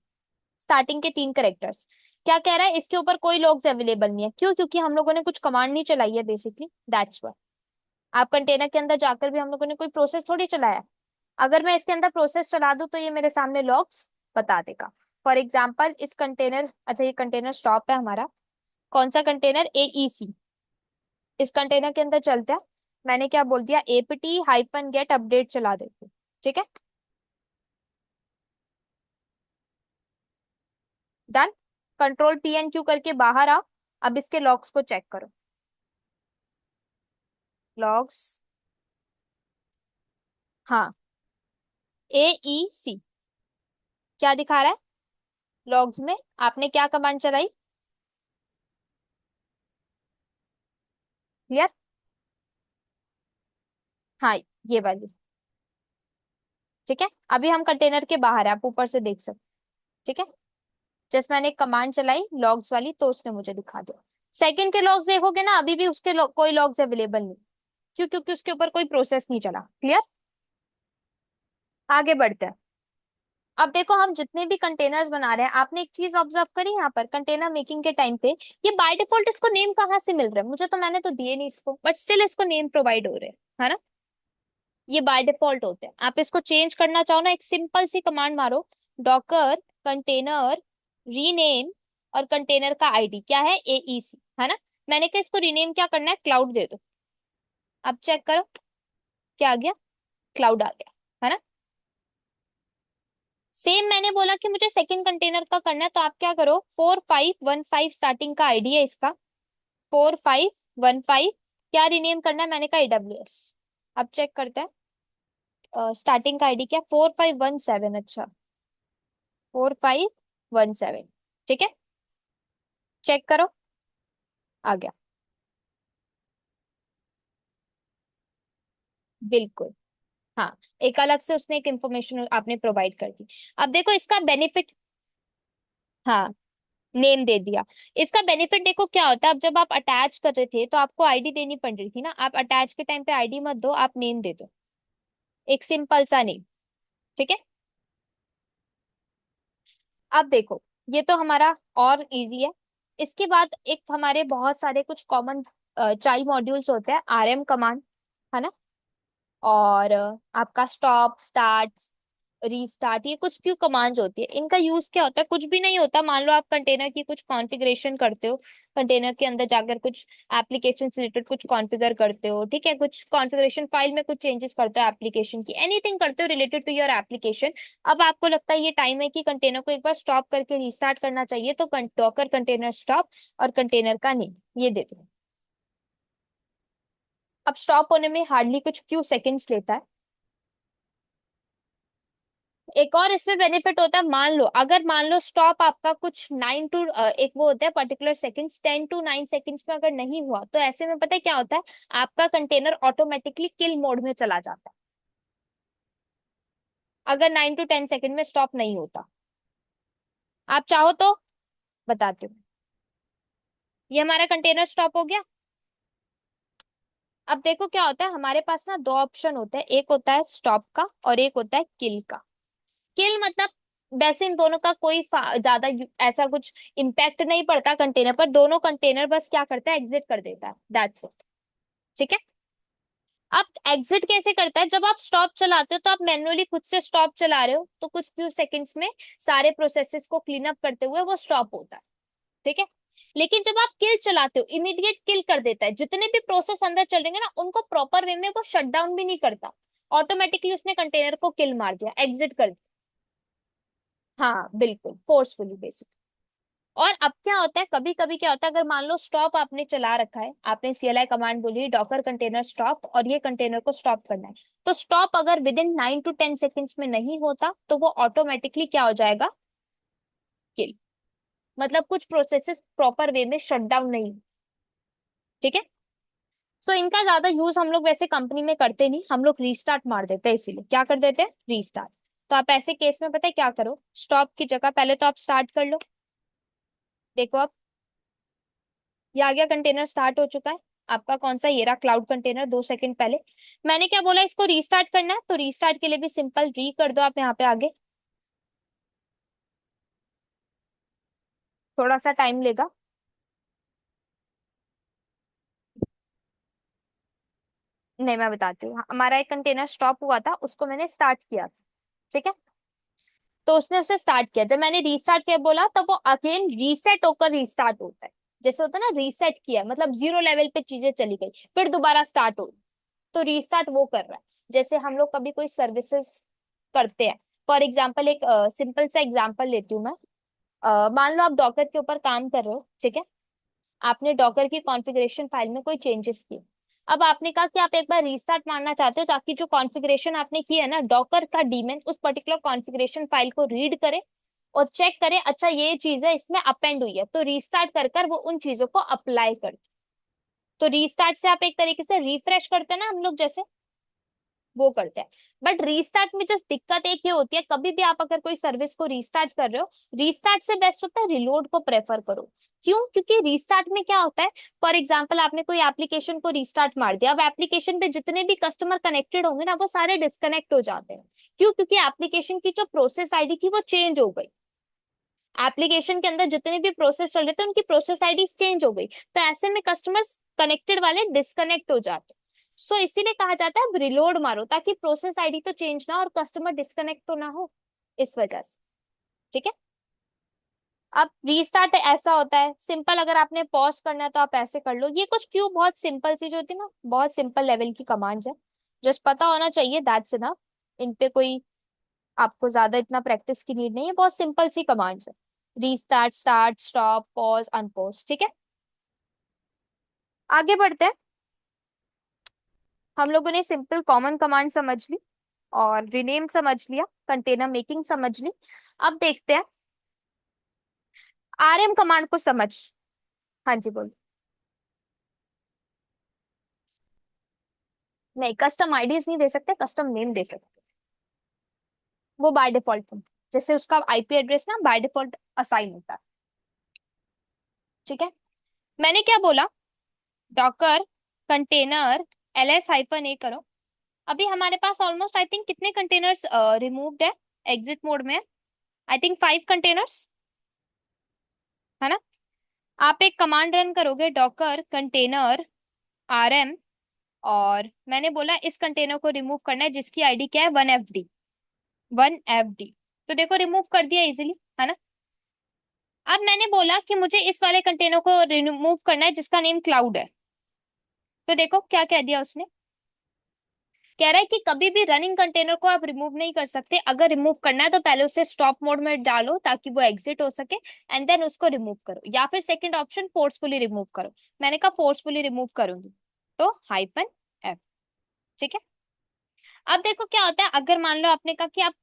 स्टार्टिंग के 3 कैरेक्टर्स। क्या कह रहा है, इसके ऊपर कोई लॉग्स अवेलेबल नहीं है। क्यों? क्योंकि हम लोगों ने कुछ कमांड नहीं चलाई है बेसिकली, दैट्स व्हाई। आप कंटेनर के अंदर जाकर भी हम लोगों ने कोई प्रोसेस थोड़ी चलाया है। अगर मैं इसके अंदर प्रोसेस चला दूं तो ये मेरे सामने लॉग्स बता देगा। फॉर एग्जाम्पल इस कंटेनर, अच्छा ये कंटेनर स्टॉप है हमारा, कौन सा कंटेनर, AEC। इस कंटेनर के अंदर चलते हैं। मैंने क्या बोल दिया, apt-get अपडेट चला देते हैं। ठीक है। डन। कंट्रोल TNQ करके बाहर आओ। अब इसके लॉग्स को चेक करो। लॉग्स, हाँ, AEC क्या दिखा रहा है लॉग्स में? आपने क्या कमांड चलाई? क्लियर। हाँ, ये वाली। ठीक है। अभी हम कंटेनर के बाहर है, आप ऊपर से देख सकते। ठीक है। जस्ट मैंने एक कमांड चलाई लॉग्स वाली तो उसने मुझे दिखा दिया। सेकंड के लॉग्स देखोगे ना, अभी भी उसके कोई लॉग्स अवेलेबल नहीं। क्यों? क्योंकि उसके ऊपर कोई प्रोसेस नहीं चला। क्लियर। आगे बढ़ते हैं। अब देखो हम जितने भी कंटेनर्स बना रहे हैं, आपने एक चीज ऑब्जर्व करी यहाँ पर कंटेनर मेकिंग के टाइम पे, ये बाय डिफॉल्ट इसको नेम कहाँ से मिल रहा है? मुझे तो, मैंने तो दिए नहीं इसको, बट स्टिल इसको नेम प्रोवाइड हो रहे हैं, है ना। ये बाय डिफॉल्ट होते हैं। आप इसको चेंज करना चाहो ना, एक सिंपल सी कमांड मारो, डॉकर कंटेनर रीनेम, और कंटेनर का आईडी क्या है, AEC, है ना। मैंने कहा इसको रीनेम क्या करना है, क्लाउड दे दो। अब चेक करो क्या आ गया, क्लाउड आ गया, है ना। सेम मैंने बोला कि मुझे सेकंड कंटेनर का करना है, तो आप क्या करो, 4515 स्टार्टिंग का आईडी है इसका, 4515। 15 क्या रीनेम करना है, मैंने कहा AWS। अब चेक करते हैं स्टार्टिंग का आईडी क्या, 4517। अच्छा 4517, ठीक है, चेक करो, आ गया। बिल्कुल, हाँ, एक अलग से उसने एक इंफॉर्मेशन आपने प्रोवाइड कर दी। अब देखो इसका बेनिफिट, हाँ, नेम दे दिया। इसका बेनिफिट देखो क्या होता है, अब जब आप अटैच कर रहे थे तो आपको आईडी देनी पड़ रही थी ना, आप अटैच के टाइम पे आईडी मत दो, आप नेम दे दो, एक सिंपल सा नेम, ठीक है। अब देखो ये तो हमारा और इजी है। इसके बाद एक हमारे बहुत सारे कुछ कॉमन चाइल्ड मॉड्यूल्स होते हैं, RM कमांड, है ना, और आपका स्टॉप स्टार्ट रीस्टार्ट, ये कुछ क्यों कमांड्स होती है, इनका यूज क्या होता है, कुछ भी नहीं होता। मान लो आप कंटेनर की कुछ कॉन्फ़िगरेशन करते हो, कंटेनर के अंदर जाकर कुछ एप्लीकेशन से रिलेटेड कुछ कॉन्फ़िगर करते हो, ठीक है, कुछ कॉन्फ़िगरेशन फाइल में कुछ चेंजेस करते हो एप्लीकेशन की, एनीथिंग करते हो रिलेटेड टू योर एप्लीकेशन। अब आपको लगता है ये टाइम है कि कंटेनर को एक बार स्टॉप करके रीस्टार्ट करना चाहिए, तो डॉकर कंटेनर स्टॉप और कंटेनर का नेम ये दे दो। अब स्टॉप होने में हार्डली कुछ फ्यू सेकेंड्स लेता है। एक और इसमें बेनिफिट होता है, मान लो अगर मान लो स्टॉप आपका कुछ 9 टू एक वो होता है पर्टिकुलर सेकंड्स, 10 to 9 सेकंड्स में अगर नहीं हुआ, तो ऐसे में पता है क्या होता है, आपका कंटेनर ऑटोमेटिकली किल मोड में चला जाता है, अगर 9 to 10 सेकंड में स्टॉप नहीं होता। आप चाहो तो बताती हूँ, ये हमारा कंटेनर स्टॉप हो गया। अब देखो क्या होता है, हमारे पास ना दो ऑप्शन होते हैं, एक होता है स्टॉप का और एक होता है किल का। किल मतलब वैसे इन दोनों का कोई ज्यादा ऐसा कुछ इम्पैक्ट नहीं पड़ता कंटेनर पर, दोनों कंटेनर बस क्या करता है, एग्जिट कर देता है, दैट्स इट, ठीक है। अब एग्जिट कैसे करता है, जब आप स्टॉप चलाते हो तो आप मैन्युअली खुद से स्टॉप चला रहे हो, तो कुछ फ्यू सेकंड्स में सारे प्रोसेसेस को क्लीन अप करते हुए वो स्टॉप होता है, ठीक है। लेकिन जब आप किल चलाते हो, इमीडिएट किल कर देता है, जितने भी प्रोसेस अंदर चल रहे हैं ना उनको प्रॉपर वे में वो शट डाउन भी नहीं करता, ऑटोमेटिकली उसने कंटेनर को किल मार दिया, एग्जिट कर दिया। हाँ बिल्कुल, फोर्सफुली बेसिक। और अब क्या होता है, कभी कभी क्या होता है, अगर मान लो स्टॉप आपने चला रखा है, आपने CLI कमांड बोली डॉकर कंटेनर स्टॉप और ये कंटेनर को स्टॉप करना है, तो स्टॉप अगर विद इन 9 to 10 सेकेंड्स में नहीं होता तो वो ऑटोमेटिकली क्या हो जाएगा, किल, मतलब कुछ प्रोसेसेस प्रॉपर वे में शट डाउन नहीं, ठीक है। तो इनका ज्यादा यूज हम लोग वैसे कंपनी में करते नहीं, हम लोग रीस्टार्ट मार देते हैं, इसीलिए क्या कर देते हैं, रीस्टार्ट। तो आप ऐसे केस में पता है क्या करो, स्टॉप की जगह पहले तो आप स्टार्ट कर लो, देखो अब ये आ गया, कंटेनर स्टार्ट हो चुका है आपका, कौन सा, ये रहा क्लाउड कंटेनर 2 सेकंड पहले। मैंने क्या बोला, इसको रीस्टार्ट करना है, तो रीस्टार्ट के लिए भी सिंपल री कर दो आप यहाँ पे आगे, थोड़ा सा टाइम लेगा। नहीं मैं बताती हूँ, हमारा एक कंटेनर स्टॉप हुआ था, उसको मैंने स्टार्ट किया था, ठीक है, तो उसने उसे स्टार्ट किया, जब मैंने रीस्टार्ट किया बोला तब वो अगेन रीसेट होकर रीस्टार्ट होता है, जैसे होता है ना रीसेट किया मतलब 0 लेवल पे चीजें चली गई फिर दोबारा स्टार्ट हो, तो रीस्टार्ट वो कर रहा है। जैसे हम लोग कभी कोई सर्विसेज करते हैं, फॉर एग्जाम्पल एक सिंपल सा एग्जाम्पल लेती हूँ मैं, मान लो आप डॉकर के ऊपर काम कर रहे हो, ठीक है, आपने डॉकर की कॉन्फ़िगरेशन फाइल में कोई चेंजेस किए, अब आपने कहा कि आप एक बार रीस्टार्ट मारना चाहते हो ताकि जो कॉन्फ़िगरेशन आपने की है ना डॉकर का डीमन उस पर्टिकुलर कॉन्फ़िगरेशन फाइल को रीड करे और चेक करे, अच्छा ये चीज है इसमें अपेंड हुई है, तो रीस्टार्ट कर कर वो उन चीजों को अप्लाई कर, तो रीस्टार्ट से आप एक तरीके से रिफ्रेश करते हैं ना हम लोग जैसे, वो करते हैं। बट रीस्टार्ट में जस्ट दिक्कत एक ये होती है, कभी भी आप अगर कोई सर्विस को रीस्टार्ट कर रहे हो, रीस्टार्ट से बेस्ट होता है रिलोड को प्रेफर करो। क्यों, क्योंकि रीस्टार्ट में क्या होता है, फॉर एग्जाम्पल आपने कोई एप्लीकेशन को रीस्टार्ट मार दिया, अब एप्लीकेशन पे जितने भी कस्टमर कनेक्टेड होंगे ना वो सारे डिस्कनेक्ट हो जाते हैं। क्यों, क्योंकि एप्लीकेशन की जो प्रोसेस आईडी थी वो चेंज हो गई, एप्लीकेशन के अंदर जितने भी प्रोसेस चल रहे थे उनकी प्रोसेस आईडी चेंज हो गई, तो ऐसे में कस्टमर्स कनेक्टेड वाले डिस्कनेक्ट हो जाते, सो इसीलिए कहा जाता है अब रिलोड मारो ताकि प्रोसेस आईडी तो चेंज ना हो और कस्टमर डिस्कनेक्ट तो ना हो, इस वजह से, ठीक है। अब रीस्टार्ट ऐसा होता है सिंपल, अगर आपने पॉज करना है तो आप ऐसे कर लो, ये कुछ क्यों बहुत सिंपल सी जो होती है ना, बहुत सिंपल लेवल की कमांड्स है, जस्ट पता होना चाहिए, दैट्स इनफ। इन पे कोई आपको ज्यादा इतना प्रैक्टिस की नीड नहीं है, बहुत सिंपल सी कमांड्स है, restart, start, stop, pause, unpause, ठीक है। आगे बढ़ते हैं। हम लोगों ने सिंपल कॉमन कमांड समझ ली और रिनेम समझ लिया, कंटेनर मेकिंग समझ ली। अब देखते हैं आरएम कमांड को समझ। हाँ जी बोलो। नहीं, कस्टम आईडीज नहीं दे सकते, कस्टम नेम दे सकते, वो बाय डिफॉल्ट। जैसे उसका आईपी एड्रेस ना बाय डिफॉल्ट असाइन होता है। ठीक है, मैंने क्या बोला, डॉकर कंटेनर ls हाइफन ए करो। अभी हमारे पास ऑलमोस्ट आई थिंक कितने कंटेनर्स रिमूव्ड है, एग्जिट मोड में है। आई थिंक 5 कंटेनर्स, है ना। आप एक कमांड रन करोगे, डॉकर कंटेनर rm, और मैंने बोला इस कंटेनर को रिमूव करना है जिसकी आईडी क्या है, 1fd। 1fd, तो देखो रिमूव कर दिया इजीली, है ना। अब मैंने बोला कि मुझे इस वाले कंटेनर को रिमूव करना है जिसका नेम क्लाउड है। तो देखो क्या कह दिया उसने, कह रहा है कि कभी भी रनिंग कंटेनर को आप रिमूव नहीं कर सकते, अगर रिमूव करना है तो पहले उसे स्टॉप मोड में डालो ताकि वो एग्जिट हो सके, एंड देन उसको रिमूव करो, या फिर सेकंड ऑप्शन फोर्सफुली रिमूव करो। मैंने कहा फोर्सफुली रिमूव करूंगी, तो हाइफन एफ। ठीक है, अब देखो क्या होता है, अगर मान लो आपने कहा कि आप,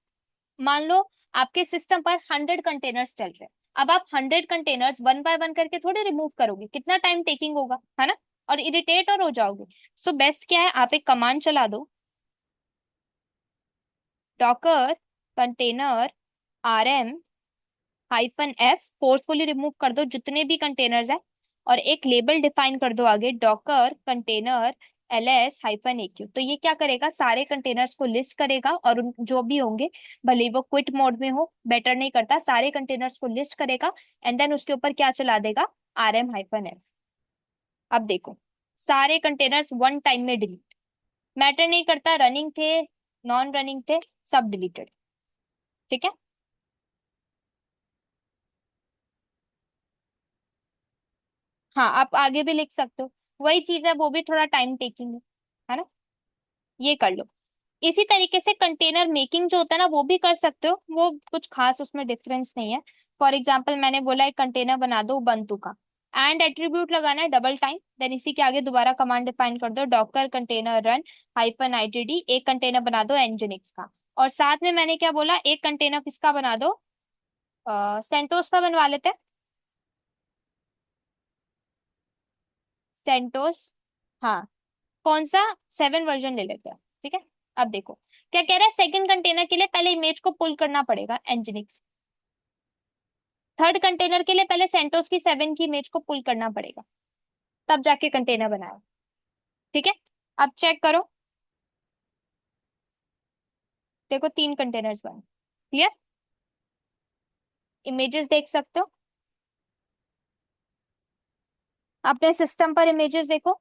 मान लो आपके सिस्टम पर 100 कंटेनर्स चल रहे हैं। अब आप 100 कंटेनर्स वन बाय वन करके थोड़े रिमूव करोगे, कितना टाइम टेकिंग होगा, है ना, और इरिटेट और हो जाओगे। सो बेस्ट क्या है, आप एक कमांड चला दो, Docker container rm hyphen F, forcefully remove कर दो जितने भी कंटेनर्स है, और एक लेबल डिफाइन कर दो आगे, Docker container ls hyphen A Q. तो ये क्या करेगा, सारे कंटेनर्स को लिस्ट करेगा, और जो भी होंगे, भले ही वो क्विट मोड में हो, बेटर नहीं करता, सारे कंटेनर्स को लिस्ट करेगा, एंड देन उसके ऊपर क्या चला देगा, rm हाइफन एफ। अब देखो सारे कंटेनर्स वन टाइम में डिलीट, मैटर नहीं करता रनिंग थे नॉन रनिंग थे, सब डिलीटेड। ठीक है, हाँ आप आगे भी लिख सकते हो, वही चीज है, वो भी थोड़ा टाइम टेकिंग है ना, ये कर लो। इसी तरीके से कंटेनर मेकिंग जो होता है ना, वो भी कर सकते हो, वो कुछ खास उसमें डिफरेंस नहीं है। फॉर एग्जाम्पल मैंने बोला एक कंटेनर बना दो ubuntu का, एंड एट्रीब्यूट लगाना है डबल टाइम, देन इसी के आगे दोबारा कमांड डिफाइन कर दो, Docker container run hyphen ITD, एक कंटेनर बना दो nginx का, और साथ में मैंने क्या बोला, एक कंटेनर किसका बना दो, सेंटोस का बनवा लेते हैं, सेंटोस। हाँ, कौन सा, 7 वर्जन ले लेते हैं। ठीक है, अब देखो क्या कह रहा है, सेकंड कंटेनर के लिए पहले इमेज को पुल करना पड़ेगा एनजिनिक्स, थर्ड कंटेनर के लिए पहले सेंटोस की 7 की इमेज को पुल करना पड़ेगा, तब जाके कंटेनर बनाया। ठीक है, अब चेक करो, देखो 3 कंटेनर्स बने, क्लियर। इमेजेस देख सकते हो, अपने सिस्टम पर इमेजेस देखो,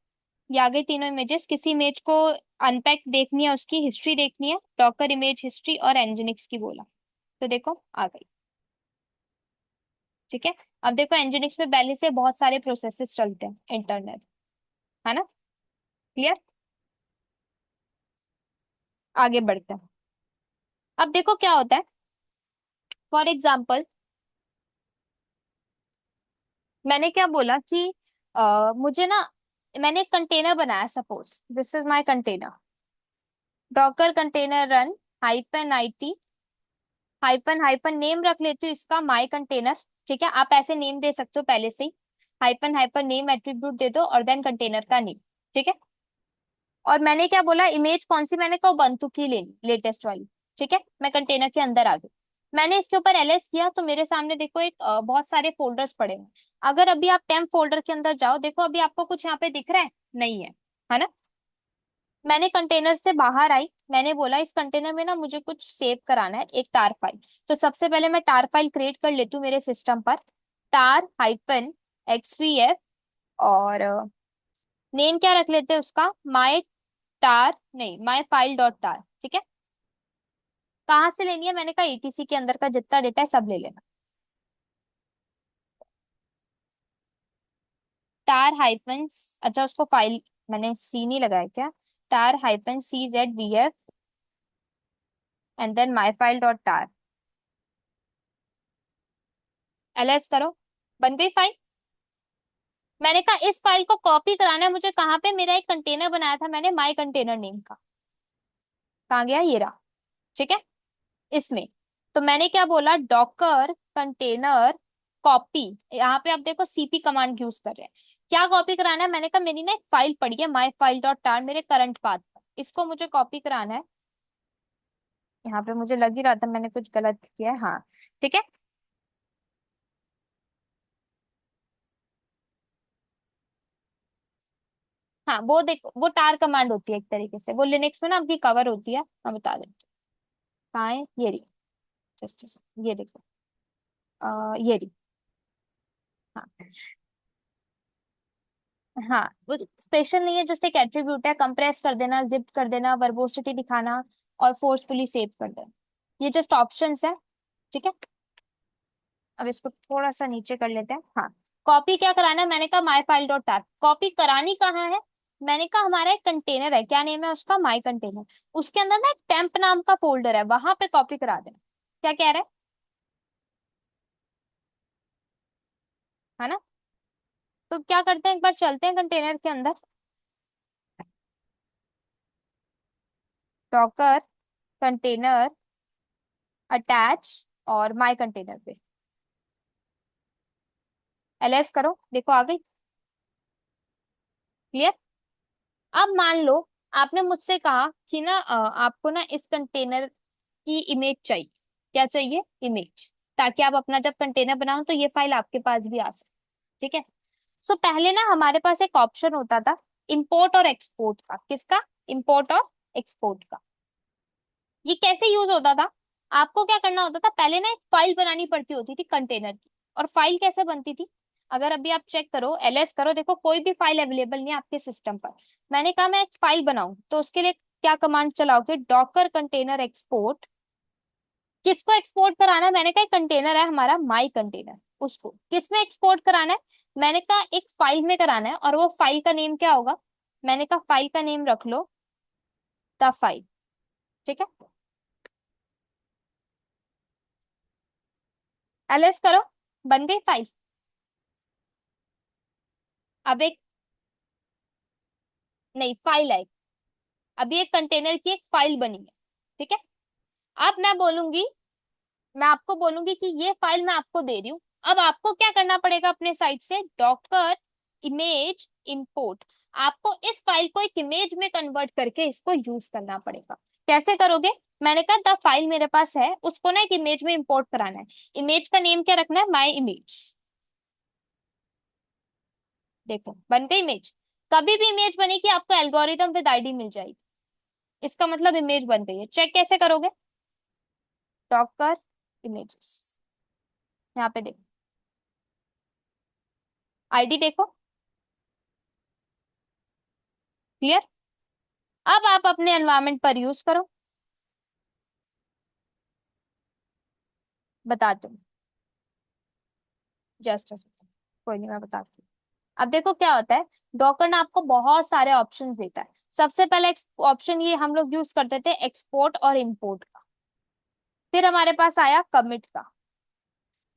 ये आ गई तीनों इमेजेस। किसी इमेज को अनपैक देखनी है, उसकी हिस्ट्री देखनी है, डॉकर इमेज हिस्ट्री और एनजिनिक्स की बोला, तो देखो आ गई। ठीक है, अब देखो एनजिनिक्स में पहले से बहुत सारे प्रोसेसेस चलते हैं इंटरनल, है ना, क्लियर। आगे बढ़ते हैं। अब देखो क्या होता है, फॉर एग्जाम्पल मैंने क्या बोला कि मुझे ना, मैंने एक कंटेनर बनाया, suppose this is my container, Docker container run hyphen IT hyphen hyphen name रख लेती हूँ इसका माय कंटेनर। ठीक है, आप ऐसे नेम दे सकते हो पहले से ही, हाइफन हाइफन नेम एट्रीब्यूट दे दो, और देन कंटेनर का नेम। ठीक है, और मैंने क्या बोला, इमेज कौन सी, मैंने कहा बंतु की लेनी, लेटेस्ट वाली। ठीक है, मैं कंटेनर के अंदर आ गई, मैंने इसके ऊपर ls किया, तो मेरे सामने देखो एक बहुत सारे फोल्डर्स पड़े हैं। अगर अभी आप टेम्प फोल्डर के अंदर जाओ, देखो अभी आपको कुछ यहाँ पे दिख रहा है, नहीं है, है ना। मैंने कंटेनर से बाहर आई, मैंने बोला इस कंटेनर में ना मुझे कुछ सेव कराना है, एक टार फाइल। तो सबसे पहले मैं टार फाइल क्रिएट कर लेती हूँ मेरे सिस्टम पर, टार हाइफन xvf, और नेम क्या रख लेते हैं उसका, माई टार नहीं, माई फाइल डॉट टार। ठीक है, कहाँ से लेनी है, मैंने कहा एटीसी के अंदर का जितना डेटा है सब ले लेना, टार हाइफन, अच्छा उसको फाइल, मैंने सी नहीं लगाया क्या, tar hyphen CZVF and then my file dot tar, ls करो, बन गई फाइल। मैंने कहा इस फाइल को कॉपी कराना है मुझे, कहाँ पे, मेरा एक कंटेनर बनाया था मैंने माई कंटेनर नेम का, कहाँ गया, ये रहा। ठीक है, इसमें तो मैंने क्या बोला, डॉकर कंटेनर कॉपी। यहाँ पे आप देखो सीपी कमांड यूज कर रहे हैं। क्या कॉपी कराना है, मैंने कहा मेरी ना एक फाइल पड़ी है माई फाइल डॉट टार मेरे करंट पाथ पर, इसको मुझे कॉपी कराना है। यहाँ पे मुझे लग ही रहा था मैंने कुछ गलत किया है, हाँ। ठीक है, हाँ वो देखो, वो टार कमांड होती है एक तरीके से, वो लिनक्स में ना आपकी कवर होती है, मैं बता देती हूँ। कहाँ है, ये रही। जस्ट ये देखो, ये रही। हाँ, हाँ वो स्पेशल नहीं है, जस्ट एक एट्रीब्यूट है, कंप्रेस कर देना, जिप कर देना, वर्बोसिटी दिखाना, और फोर्सफुली सेव कर देना, ये जस्ट ऑप्शंस है। ठीक है, अब इसको थोड़ा सा नीचे कर लेते हैं। हाँ, कॉपी क्या कराना है, मैंने कहा माई फाइल डॉट टार, कॉपी करानी कहाँ है, मैंने कहा हमारा एक कंटेनर है, क्या नेम है उसका, माई कंटेनर, उसके अंदर ना एक टेम्प नाम का फोल्डर है, वहां पे कॉपी करा देना। क्या कह रहा है ना। तो क्या करते हैं, एक बार चलते हैं कंटेनर के अंदर, डॉकर कंटेनर अटैच और माई कंटेनर पे एलएस करो, देखो आ गई। क्लियर। अब मान लो आपने मुझसे कहा कि ना आपको ना इस कंटेनर की इमेज चाहिए। क्या चाहिए, इमेज, ताकि आप अपना जब कंटेनर बनाओ तो ये फाइल आपके पास भी आ सके। ठीक है, सो पहले ना हमारे पास एक ऑप्शन होता था इंपोर्ट और एक्सपोर्ट का। किसका, इंपोर्ट और एक्सपोर्ट का। ये कैसे यूज होता था, आपको क्या करना होता था, पहले ना एक फाइल बनानी पड़ती होती थी कंटेनर की। और फाइल कैसे बनती थी, अगर अभी आप चेक करो, एलएस करो, देखो कोई भी फाइल अवेलेबल नहीं है आपके सिस्टम पर। मैंने कहा मैं एक फाइल बनाऊं, तो उसके लिए क्या कमांड चलाओगे, डॉकर कंटेनर एक्सपोर्ट। किसको एक्सपोर्ट कराना है, मैंने कहा कंटेनर है हमारा माई कंटेनर, उसको किस में एक्सपोर्ट कराना है, मैंने कहा एक फाइल में कराना है, और वो फाइल का नेम क्या होगा, मैंने कहा फाइल का नेम रख लो द फाइल। ठीक है, एलएस करो, बन गई फाइल। अब एक, नहीं फाइल है, अभी एक कंटेनर की एक फाइल बनी है। ठीक है, अब मैं बोलूंगी, मैं आपको बोलूंगी कि ये फाइल मैं आपको दे रही हूँ। अब आपको क्या करना पड़ेगा, अपने साइड से डॉकर इमेज इंपोर्ट, आपको इस फाइल को एक इमेज में कन्वर्ट करके इसको यूज करना पड़ेगा। कैसे करोगे, मैंने कहा द फाइल मेरे पास है, उसको ना एक इमेज में इंपोर्ट कराना है। इमेज का नेम क्या रखना है, माई इमेज। देखो बन गई इमेज। कभी भी इमेज बनेगी आपको एल्गोरिदम विद आईडी मिल जाएगी, इसका मतलब इमेज बन गई है। चेक कैसे करोगे, डॉकर इमेजेस, यहाँ पे देखो, आईडी देखो। क्लियर। अब आप अपने एनवायरनमेंट पर यूज करो, बताती हूँ। जस्ट कोई नहीं, मैं बताती हूँ। अब देखो क्या होता है, डॉकर ना आपको बहुत सारे ऑप्शंस देता है। सबसे पहले ऑप्शन ये हम लोग यूज करते थे एक्सपोर्ट और इंपोर्ट का। फिर हमारे पास आया कमिट का।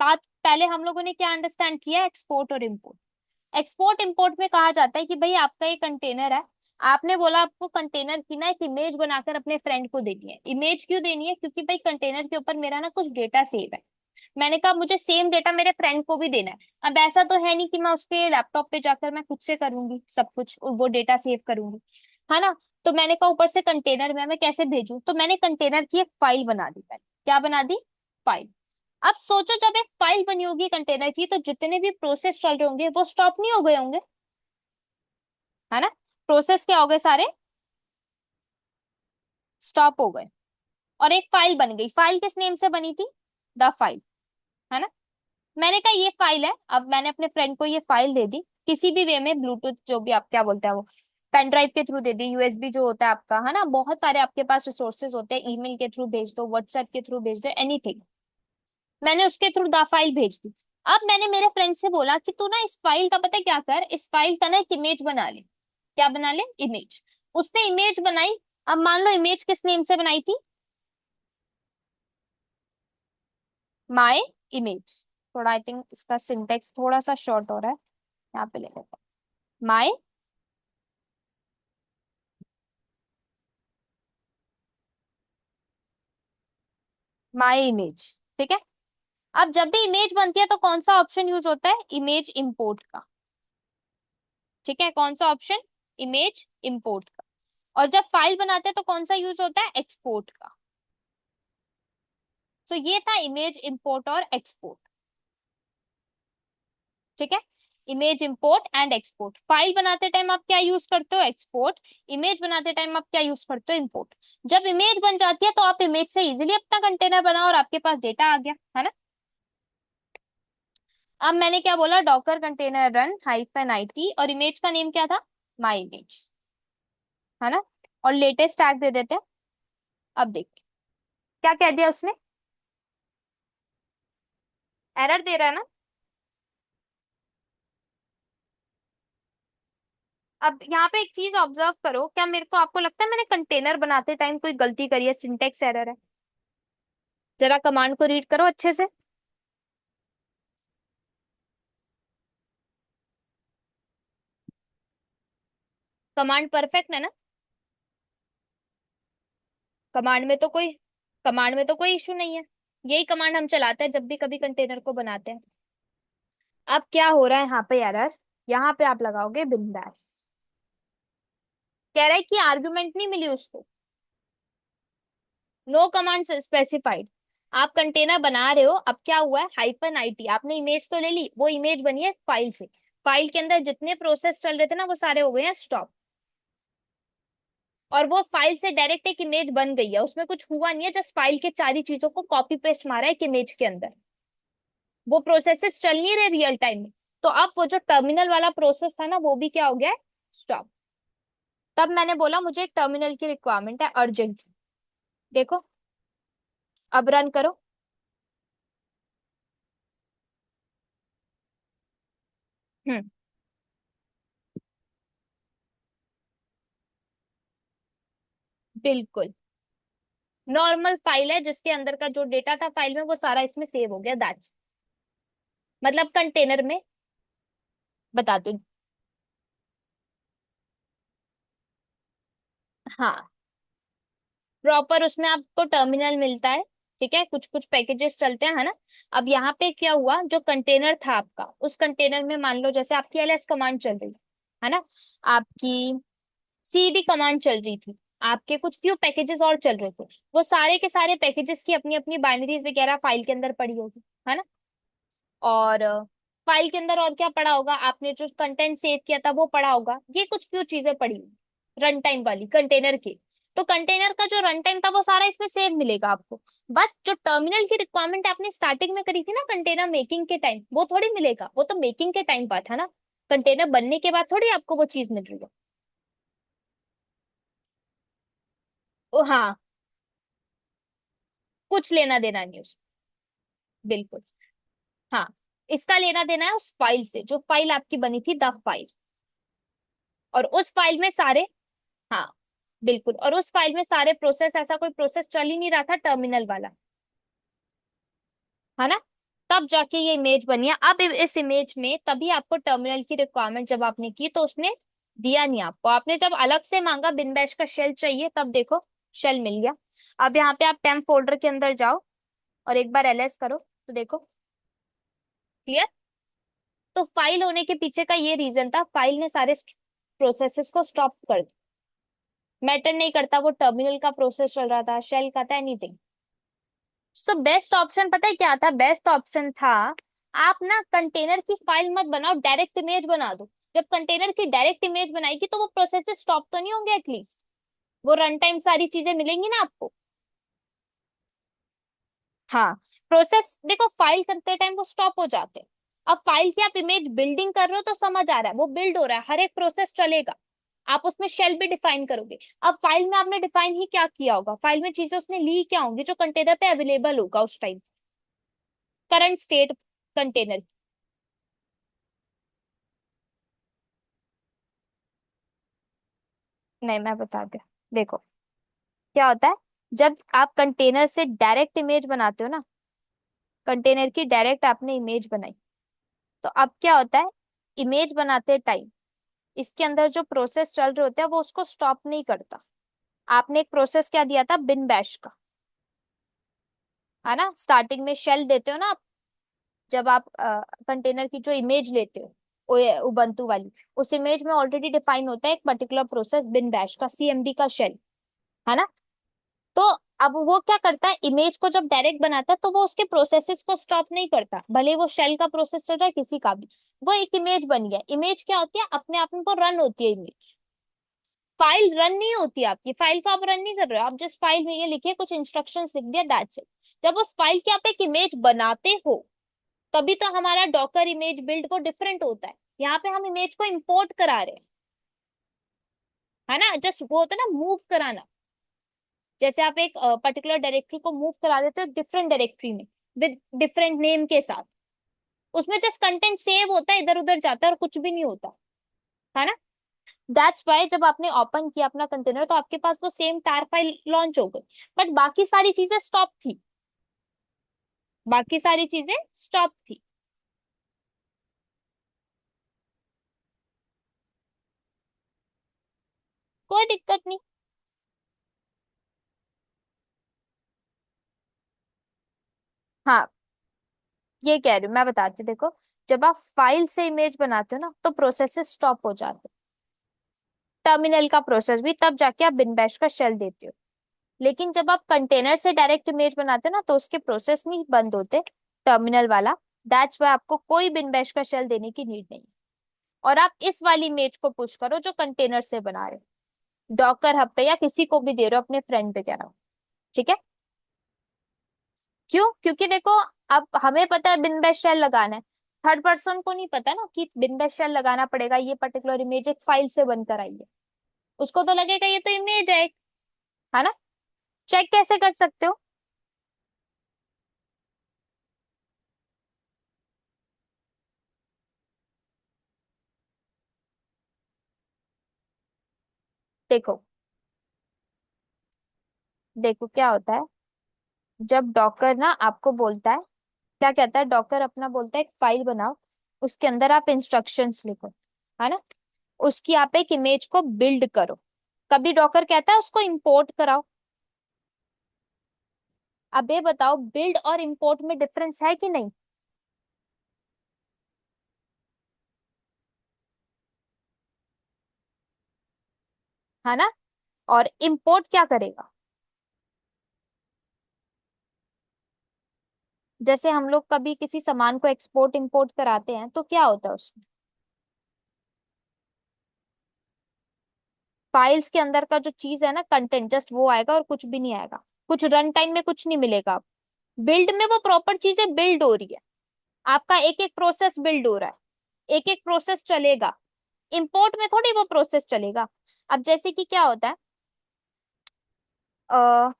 बात पहले हम लोगों ने क्या अंडरस्टैंड किया, एक्सपोर्ट और इंपोर्ट। एक्सपोर्ट इंपोर्ट में कहा जाता है कि भाई आपका ये कंटेनर है, आपने बोला आपको कंटेनर की ना एक इमेज बनाकर अपने फ्रेंड को देनी है। इमेज क्यों देनी है, क्योंकि भाई कंटेनर के ऊपर मेरा ना कुछ डेटा सेव है। मैंने कहा मुझे सेम डेटा मेरे फ्रेंड को भी देना है। अब ऐसा तो है नहीं कि मैं उसके लैपटॉप पे जाकर मैं खुद से करूंगी सब कुछ, वो डेटा सेव करूंगी, है ना। तो मैंने कहा ऊपर से कंटेनर में मैं कैसे भेजूं, तो मैंने कंटेनर की एक फाइल बना दी पहले। क्या बना दी, फाइल। अब सोचो जब एक फाइल बनी होगी कंटेनर की, तो जितने भी प्रोसेस चल रहे होंगे वो स्टॉप नहीं हो गए होंगे, है ना। प्रोसेस क्या हो गए, सारे स्टॉप हो गए, और एक फाइल बन गई। फाइल किस नेम से बनी थी, द फाइल, है ना। मैंने कहा ये फाइल है, अब मैंने अपने फ्रेंड को ये फाइल दे दी, किसी भी वे में, ब्लूटूथ जो भी आप क्या बोलते हैं वो, पेन ड्राइव के थ्रू दे दी, यूएसबी जो होता है आपका, है ना, बहुत सारे आपके पास रिसोर्सेज होते हैं, ईमेल के थ्रू भेज दो, व्हाट्सएप के थ्रू भेज दो, एनीथिंग। मैंने उसके थ्रू द फाइल भेज दी। अब मैंने मेरे फ्रेंड से बोला कि तू ना इस फाइल का पता है क्या कर, इस फाइल का ना एक इमेज बना ले। क्या बना ले, इमेज। उसने इमेज बनाई। अब मान लो इमेज किस नेम से बनाई थी, माई इमेज। थोड़ा आई थिंक इसका सिंटेक्स थोड़ा सा शॉर्ट हो रहा है, यहाँ पे ले लेते हैं माई माई इमेज। ठीक है। अब जब भी इमेज बनती है तो कौन सा ऑप्शन यूज होता है? इमेज इंपोर्ट का। ठीक है, कौन सा ऑप्शन? इमेज इंपोर्ट का। और जब फाइल बनाते हैं तो कौन सा यूज होता है? एक्सपोर्ट का। तो ये था इमेज इंपोर्ट और एक्सपोर्ट। ठीक है। Image import and export. File बनाते टाइम आप क्या यूज करते हो? एक्सपोर्ट। इमेज बनाते टाइम आप क्या यूज करते हो? इंपोर्ट। जब इमेज बन जाती है तो आप इमेज से इजीली अपना कंटेनर बनाओ और आपके पास डेटा आ गया, है ना। अब मैंने क्या बोला? Docker container run hyphen IT और इमेज का नेम क्या था? माई इमेज, है ना। और लेटेस्ट टैग दे देते हैं। अब देख क्या कह दिया उसने। एरर दे रहा है ना। अब यहाँ पे एक चीज ऑब्जर्व करो, क्या मेरे को आपको लगता है मैंने कंटेनर बनाते टाइम कोई गलती करी है? सिंटेक्स एरर है? जरा कमांड को रीड करो अच्छे से। कमांड परफेक्ट है ना। कमांड में तो कोई कमांड में तो कोई इशू नहीं है। यही कमांड हम चलाते हैं जब भी कभी कंटेनर को बनाते हैं। अब क्या हो रहा है यहाँ पे एरर? यहाँ पे आप लगाओगे बिंदास। कह रहा है कि आर्गुमेंट नहीं मिली उसको। No command specified. आप कंटेनर बना रहे हो, अब क्या हुआ है? हाइफन आईटी, आपने इमेज तो ले ली, वो इमेज बनी है फाइल से। फाइल के अंदर जितने प्रोसेस चल रहे थे ना वो सारे हो गए हैं स्टॉप। और वो फाइल से डायरेक्ट एक इमेज बन गई है, उसमें कुछ हुआ नहीं है, जस्ट फाइल के सारी चीजों को कॉपी पेस्ट मारा है एक इमेज के अंदर। वो प्रोसेसेस चल नहीं रहे रियल टाइम में। तो अब वो जो टर्मिनल वाला प्रोसेस था ना वो भी क्या हो गया है? स्टॉप। तब मैंने बोला मुझे एक टर्मिनल की रिक्वायरमेंट है अर्जेंट। देखो, अब रन करो। हम्म। बिल्कुल नॉर्मल फाइल है जिसके अंदर का जो डेटा था फाइल में वो सारा इसमें सेव हो गया, दैट्स मतलब कंटेनर में। बता दो। हाँ, प्रॉपर उसमें आपको टर्मिनल मिलता है। ठीक है, कुछ कुछ पैकेजेस चलते हैं, है ना। अब यहाँ पे क्या हुआ, जो कंटेनर था आपका उस कंटेनर में मान लो जैसे आपकी एलएस कमांड चल रही है ना, आपकी सीडी कमांड चल रही थी, आपके कुछ फ्यू पैकेजेस और चल रहे थे। वो सारे के सारे पैकेजेस की अपनी अपनी बाइनरीज वगैरह फाइल के अंदर पड़ी होगी, है ना। और फाइल के अंदर और क्या पड़ा होगा? आपने जो कंटेंट सेव किया था वो पड़ा होगा, ये कुछ फ्यू चीजें पड़ी रन टाइम वाली कंटेनर की। तो कंटेनर का जो रन टाइम था वो सारा इसमें सेव मिलेगा आपको। बस जो टर्मिनल की रिक्वायरमेंट आपने स्टार्टिंग में करी थी ना कंटेनर मेकिंग के टाइम, वो थोड़ी मिलेगा, वो तो मेकिंग के टाइम बात है ना। कंटेनर बनने के बाद थोड़ी आपको वो चीज मिल रही है। ओ हाँ, कुछ लेना देना नहीं उसको। बिल्कुल। हाँ, इसका लेना देना है उस फाइल से जो फाइल आपकी बनी थी, द फाइल। और उस फाइल में सारे, हाँ बिल्कुल, और उस फाइल में सारे प्रोसेस, ऐसा कोई प्रोसेस चल ही नहीं रहा था टर्मिनल वाला, है ना। तब जाके ये इमेज बनी है। अब इस इमेज में तभी आपको टर्मिनल की रिक्वायरमेंट जब आपने की तो उसने दिया नहीं आपको। आपने जब अलग से मांगा बिन बैश का शेल चाहिए तब देखो शेल मिल गया। अब यहाँ पे आप टेम्प फोल्डर के अंदर जाओ और एक बार एलएस करो तो देखो क्लियर। तो फाइल होने के पीछे का ये रीजन था, फाइल ने सारे प्रोसेसेस को स्टॉप कर दिया। मैटर नहीं करता वो टर्मिनल का प्रोसेस चल रहा था, शेल का था, एनीथिंग। सो बेस्ट ऑप्शन पता है क्या था? बेस्ट ऑप्शन था आप ना कंटेनर की फाइल मत बनाओ, डायरेक्ट इमेज बना दो। जब कंटेनर की डायरेक्ट इमेज बनाएगी तो वो प्रोसेस स्टॉप तो नहीं होंगे एटलीस्ट, वो रन टाइम सारी चीजें मिलेंगी ना आपको। हाँ, प्रोसेस देखो फाइल करते टाइम वो स्टॉप हो जाते हैं। अब फाइल की आप इमेज बिल्डिंग कर रहे हो तो समझ आ रहा है वो बिल्ड हो रहा है, हर एक प्रोसेस चलेगा। आप उसमें शेल भी डिफाइन करोगे। अब फाइल में आपने डिफाइन ही क्या किया होगा? फाइल में चीजें उसने ली क्या होंगी जो कंटेनर पे अवेलेबल होगा उस टाइम, करंट स्टेट कंटेनर। नहीं, मैं बता दे। देखो क्या होता है, जब आप कंटेनर से डायरेक्ट इमेज बनाते हो ना, कंटेनर की डायरेक्ट आपने इमेज बनाई, तो अब क्या होता है, इमेज बनाते टाइम इसके अंदर जो प्रोसेस चल रहे होते हैं वो उसको स्टॉप नहीं करता। आपने एक प्रोसेस क्या दिया था, बिन बैश का, है ना। स्टार्टिंग में शेल देते हो ना आप, जब आप कंटेनर की जो इमेज लेते हो उबंटू वाली, उस इमेज में ऑलरेडी डिफाइन होता है एक पर्टिकुलर प्रोसेस बिन बैश का, सीएमडी का शेल, है ना। तो अब वो क्या करता है, इमेज को जब डायरेक्ट बनाता है तो वो उसके प्रोसेसेस को स्टॉप नहीं करता, भले वो शेल का प्रोसेस चल रहा है किसी का भी। वो एक इमेज बन गया, इमेज क्या होती है, अपने आप में वो रन होती है इमेज। फाइल रन नहीं होती, आपकी फाइल को आप रन नहीं कर रहे हो, आप जस्ट फाइल में ये लिखे कुछ इंस्ट्रक्शंस लिख दिया, दैट्स इट। जब उस फाइल की आप एक इमेज बनाते हो तभी तो हमारा डॉकर इमेज बिल्ड वो डिफरेंट होता है। यहाँ पे हम इमेज को इंपोर्ट करा रहे हैं, है ना। जस्ट वो होता है ना मूव कराना, जैसे आप एक पर्टिकुलर डायरेक्टरी को मूव करा देते हो डिफरेंट डायरेक्टरी में विद डिफरेंट नेम के साथ, उसमें जस्ट कंटेंट सेव होता है, इधर उधर जाता है और कुछ भी नहीं होता, है ना। दैट्स वाई जब आपने ओपन किया अपना कंटेनर तो आपके पास वो सेम टार फाइल लॉन्च हो गई, बट बाकी सारी चीजें स्टॉप थी, बाकी सारी चीजें स्टॉप थी। कोई दिक्कत नहीं। हाँ, ये कह रही हूँ, मैं बताती हूँ, देखो। जब आप फाइल से इमेज बनाते हो ना तो प्रोसेस स्टॉप हो जाते हैं, टर्मिनल का प्रोसेस भी, तब जाके आप बिन बैश का शेल देते हो। लेकिन जब आप कंटेनर से डायरेक्ट इमेज बनाते हो ना तो उसके प्रोसेस नहीं बंद होते, टर्मिनल वाला। दैट्स वाई आपको कोई बिन बैश का शेल देने की नीड नहीं। और आप इस वाली इमेज को पुश करो जो कंटेनर से बना रहे हो, डॉकर हब पे या किसी को भी दे रहे हो, अपने फ्रेंड पे कह रहा हो, ठीक है। क्यों? क्योंकि देखो, अब हमें पता है बिन बैश शेल लगाना है, थर्ड पर्सन को नहीं पता ना कि बिन बैश शेल लगाना पड़ेगा, ये पर्टिकुलर इमेज एक फाइल से बनकर आई है। उसको तो लगेगा ये तो इमेज है ना। चेक कैसे कर सकते हो? देखो, देखो क्या होता है, जब डॉकर ना आपको बोलता है, क्या कहता है डॉकर, अपना बोलता है एक फाइल बनाओ, उसके अंदर आप इंस्ट्रक्शंस लिखो, है ना। उसकी आप एक इमेज को बिल्ड करो। कभी डॉकर कहता है उसको इंपोर्ट कराओ? अब ये बताओ, बिल्ड और इंपोर्ट में डिफरेंस है कि नहीं? है ना। और इंपोर्ट क्या करेगा? जैसे हम लोग कभी किसी सामान को एक्सपोर्ट इंपोर्ट कराते हैं तो क्या होता है उसमें, फाइल्स के अंदर का जो चीज है ना, कंटेंट, जस्ट वो आएगा और कुछ भी नहीं आएगा, कुछ रन टाइम में कुछ नहीं मिलेगा। बिल्ड में वो प्रॉपर चीजें बिल्ड हो रही है, आपका एक एक प्रोसेस बिल्ड हो रहा है, एक एक प्रोसेस चलेगा। इंपोर्ट में थोड़ी वो प्रोसेस चलेगा। अब जैसे कि क्या होता है, आ,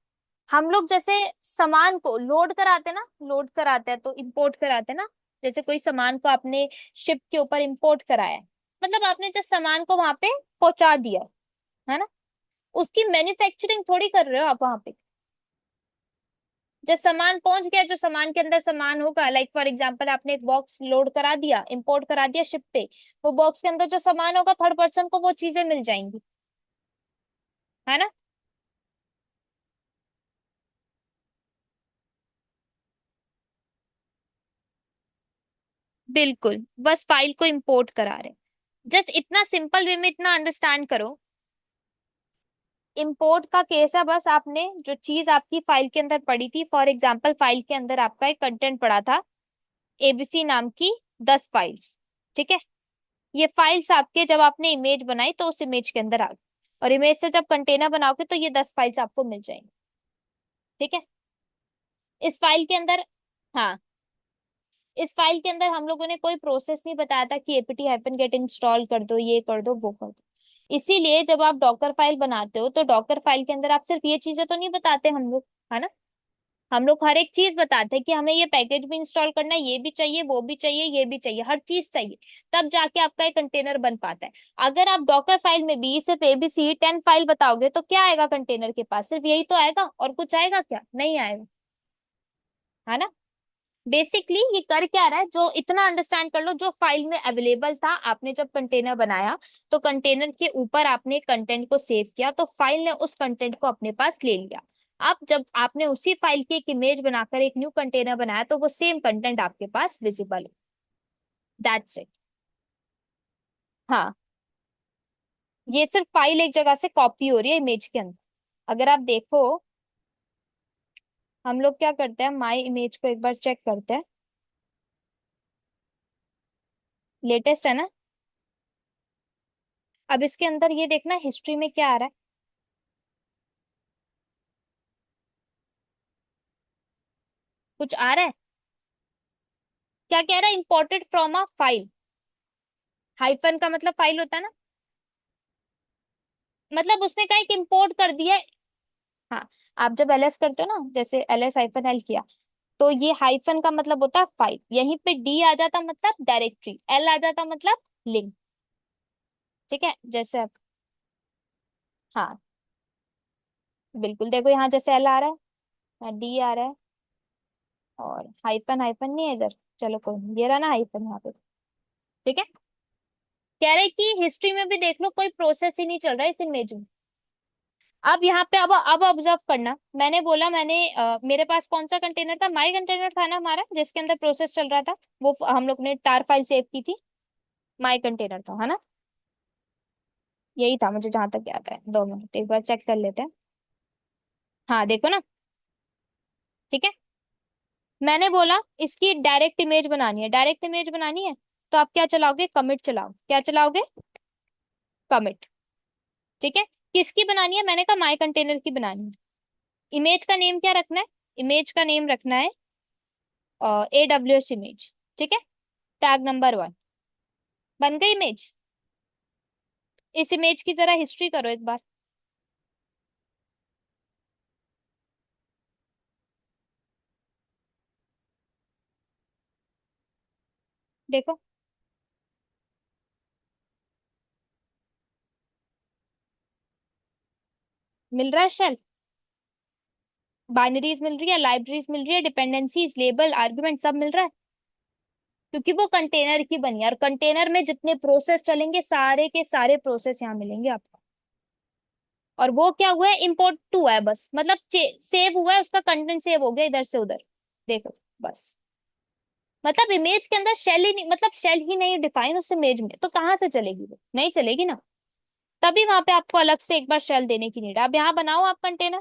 हम लोग जैसे सामान को लोड कराते हैं ना, लोड कराते हैं तो इंपोर्ट कराते हैं ना। जैसे कोई सामान को आपने शिप के ऊपर इंपोर्ट कराया है, मतलब आपने जिस सामान को वहां पे पहुंचा दिया, है ना। उसकी मैन्युफैक्चरिंग थोड़ी कर रहे हो आप वहां पे। जब सामान पहुंच गया, जो सामान के अंदर सामान होगा, लाइक फॉर एग्जांपल आपने एक बॉक्स लोड करा दिया, इंपोर्ट करा दिया शिप पे, वो बॉक्स के अंदर जो सामान होगा थर्ड पर्सन को वो चीजें मिल जाएंगी, है ना। बिल्कुल, बस फाइल को इंपोर्ट करा रहे, जस्ट इतना सिंपल वे में इतना अंडरस्टैंड करो। इंपोर्ट का केस है, बस आपने जो चीज आपकी फाइल के अंदर पड़ी थी, फॉर एग्जांपल फाइल के अंदर आपका एक कंटेंट पड़ा था, एबीसी नाम की 10 फाइल्स, ठीक है। ये फाइल्स आपके जब आपने इमेज बनाई तो उस इमेज के अंदर आ गई, और इमेज से जब कंटेनर बनाओगे तो ये 10 फाइल्स आपको मिल जाएंगी, ठीक है। इस फाइल के अंदर, हाँ, इस फाइल के अंदर हम लोगों ने कोई प्रोसेस नहीं बताया था कि एपीटी हाइफन गेट इंस्टॉल कर दो, ये कर दो, वो कर दो। इसीलिए जब आप डॉकर फाइल बनाते हो तो डॉकर फाइल के अंदर आप सिर्फ ये चीजें तो नहीं बताते हम लोग, है ना। हम लोग हर एक चीज बताते हैं कि हमें ये पैकेज भी इंस्टॉल करना है, ये भी चाहिए, वो भी चाहिए, ये भी चाहिए, हर चीज चाहिए, तब जाके आपका एक कंटेनर बन पाता है। अगर आप डॉकर फाइल में भी सिर्फ एबीसी 10 फाइल बताओगे तो क्या आएगा कंटेनर के पास, सिर्फ यही तो आएगा, और कुछ आएगा क्या? नहीं आएगा, है ना। बेसिकली ये कर क्या रहा है, जो इतना अंडरस्टैंड कर लो, जो फाइल में अवेलेबल था, आपने जब कंटेनर बनाया तो कंटेनर के ऊपर आपने कंटेंट को सेव किया, तो फाइल ने उस कंटेंट को अपने पास ले लिया। अब जब आपने उसी फाइल की एक इमेज बनाकर एक न्यू कंटेनर बनाया तो वो सेम कंटेंट आपके पास विजिबल है। That's it. हाँ, ये सिर्फ फाइल एक जगह से कॉपी हो रही है इमेज के अंदर। अगर आप देखो, हम लोग क्या करते हैं, माई इमेज को एक बार चेक करते हैं। लेटेस्ट है ना। अब इसके अंदर ये देखना हिस्ट्री में क्या आ रहा है। कुछ आ रहा है। क्या कह रहा है, imported from a file. Hyphen का मतलब फाइल होता है ना। मतलब उसने कहा कि इंपोर्ट कर दिया है। हाँ, आप जब एलएस करते हो ना, जैसे एलएस हाइफन एल किया, तो ये हाइफन का मतलब होता है फाइल, यहीं पे डी आ जाता मतलब डायरेक्टरी, एल आ जाता मतलब लिंक। ठीक है, जैसे आप, हाँ बिल्कुल, देखो यहाँ जैसे एल आ रहा है, डी आ रहा है, और हाइफन हाइफन नहीं है इधर। चलो कोई नहीं, ये रहा ना हाइफन यहाँ पे। ठीक है। कह रहे कि हिस्ट्री में भी देख लो, कोई प्रोसेस ही नहीं चल रहा है इस इमेज में। अब यहाँ पे अब ऑब्जर्व करना, मैंने बोला, मेरे पास कौन सा कंटेनर था, माई कंटेनर था ना हमारा, जिसके अंदर प्रोसेस चल रहा था। वो हम लोग ने टार फाइल सेव की थी। माई कंटेनर था, है ना। यही था मुझे जहां तक याद है, 2 मिनट एक बार चेक कर लेते हैं। हाँ देखो ना। ठीक है। मैंने बोला इसकी डायरेक्ट इमेज बनानी है, डायरेक्ट इमेज बनानी है, तो आप क्या चलाओगे, कमिट चलाओ, क्या चलाओगे, कमिट। ठीक है। किसकी बनानी है, मैंने कहा माई कंटेनर की बनानी है। इमेज का नेम क्या रखना है, इमेज का नेम रखना है AWS इमेज। ठीक है। Tag number 1। बन गई इमेज। इस इमेज की जरा हिस्ट्री करो एक बार। देखो, मिल रहा है शेल, बाइनरीज मिल रही है, लाइब्रेरीज मिल रही है, डिपेंडेंसीज, लेबल, आर्गुमेंट, सब मिल रहा है। क्योंकि वो कंटेनर की बनी है, और कंटेनर में जितने प्रोसेस चलेंगे सारे के सारे प्रोसेस यहाँ मिलेंगे आपको। और वो क्या हुआ है, इम्पोर्ट टू है बस, मतलब सेव हुआ है, उसका कंटेंट सेव हो गया इधर से उधर। देखो, बस। मतलब इमेज के अंदर शेल ही नहीं, मतलब शेल ही नहीं डिफाइन उस इमेज में, तो कहाँ से चलेगी, वो नहीं चलेगी ना। तभी वहां पे आपको अलग से एक बार शेल देने की नीड है। अब यहाँ बनाओ आप कंटेनर।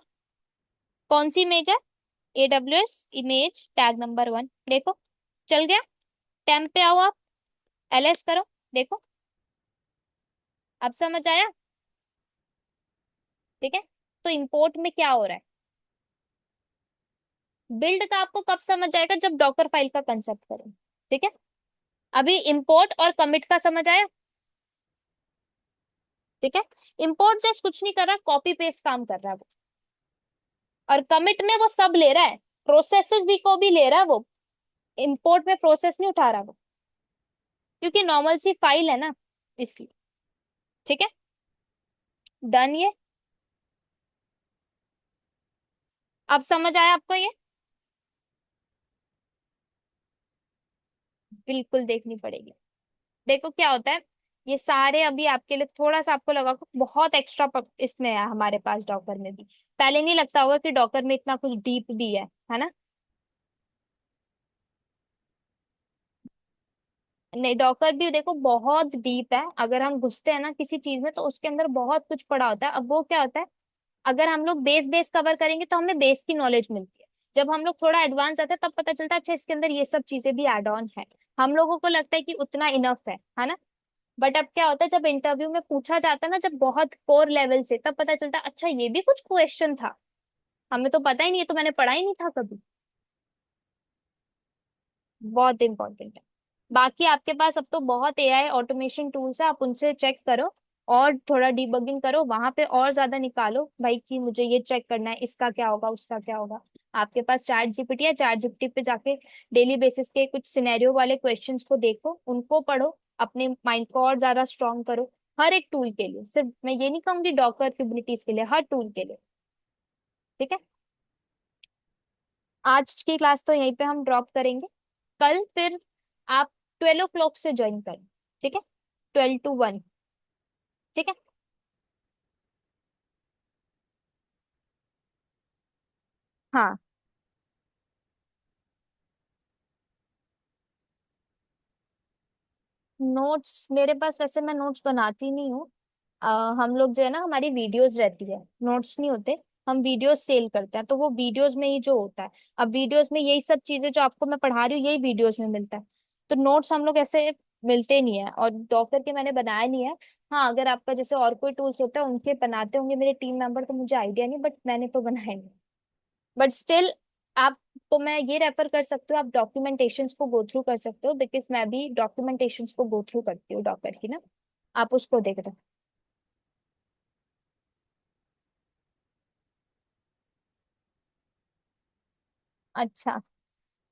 कौन सी इमेज है, AWS इमेज टैग नंबर 1, देखो चल गया। टेम्प पे आओ आप, LS करो, देखो। अब समझ आया। ठीक है। तो इंपोर्ट में क्या हो रहा है, बिल्ड का आपको कब समझ आएगा, जब डॉकर फाइल का कंसेप्ट करें। ठीक है। अभी इंपोर्ट और कमिट का समझ आया। ठीक है। इंपोर्ट जस्ट कुछ नहीं कर रहा, कॉपी पेस्ट काम कर रहा है वो। और कमिट में वो सब ले रहा है, प्रोसेसेस भी को भी ले रहा है वो। इंपोर्ट में प्रोसेस नहीं उठा रहा वो, क्योंकि नॉर्मल सी फाइल है ना, इसलिए। ठीक है। डन ये। अब समझ आया आपको ये। बिल्कुल देखनी पड़ेगी। देखो क्या होता है, ये सारे अभी आपके लिए थोड़ा सा आपको लगा कि बहुत एक्स्ट्रा इसमें है हमारे पास डॉकर में भी। पहले नहीं लगता होगा कि डॉकर में इतना कुछ डीप भी है ना। नहीं, डॉकर भी देखो बहुत डीप है, अगर हम घुसते हैं ना किसी चीज में तो उसके अंदर बहुत कुछ पड़ा होता है। अब वो क्या होता है, अगर हम लोग बेस बेस कवर करेंगे तो हमें बेस की नॉलेज मिलती है। जब हम लोग थोड़ा एडवांस आते हैं तब पता चलता है अच्छा इसके अंदर ये सब चीजें भी एड ऑन है। हम लोगों को लगता है कि उतना इनफ है ना। बट अब क्या होता है, जब इंटरव्यू में पूछा जाता है ना, जब बहुत कोर लेवल से, तब पता चलता है अच्छा ये भी कुछ क्वेश्चन था, हमें तो पता ही नहीं, ये तो मैंने पढ़ा ही नहीं था कभी। बहुत इंपॉर्टेंट है। बाकी आपके पास अब तो बहुत AI ऑटोमेशन टूल्स है, आप उनसे चेक करो, और थोड़ा डिबगिंग करो वहां पे, और ज्यादा निकालो भाई कि मुझे ये चेक करना है, इसका क्या होगा, उसका क्या होगा। आपके पास ChatGPT है, ChatGPT पे जाके डेली बेसिस के कुछ सिनेरियो वाले क्वेश्चंस को देखो, उनको पढ़ो, अपने माइंड को और ज्यादा स्ट्रॉन्ग करो। हर एक टूल के लिए, सिर्फ मैं ये नहीं कहूंगी डॉकर क्यूबिलिटीज के लिए, हर टूल के लिए। ठीक है। आज की क्लास तो यहीं पे हम ड्रॉप करेंगे। कल फिर आप 12 o'clock से ज्वाइन करें। ठीक है, 12 to 1। ठीक है। हाँ, नोट्स मेरे पास वैसे मैं नोट्स बनाती नहीं हूँ। अ, हम लोग जो है ना, हमारी वीडियोस रहती है, नोट्स नहीं होते। हम वीडियोस सेल करते हैं, तो वो वीडियोस में ही जो होता है। अब वीडियोस में यही सब चीजें जो आपको मैं पढ़ा रही हूँ, यही वीडियोस में मिलता है। तो नोट्स हम लोग ऐसे मिलते नहीं है, और डॉक्टर के मैंने बनाया नहीं है। हाँ, अगर आपका जैसे और कोई टूल्स होता है उनके बनाते होंगे मेरे टीम मेंबर, तो मुझे आइडिया नहीं, बट मैंने तो बनाया नहीं। बट स्टिल आपको मैं ये रेफर कर सकती हूँ, आप डॉक्यूमेंटेशंस को गो थ्रू कर सकते हो, बिकॉज मैं भी डॉक्यूमेंटेशंस को गो थ्रू करती हूँ डॉक्टर की ना। आप उसको देख रहे हो। अच्छा,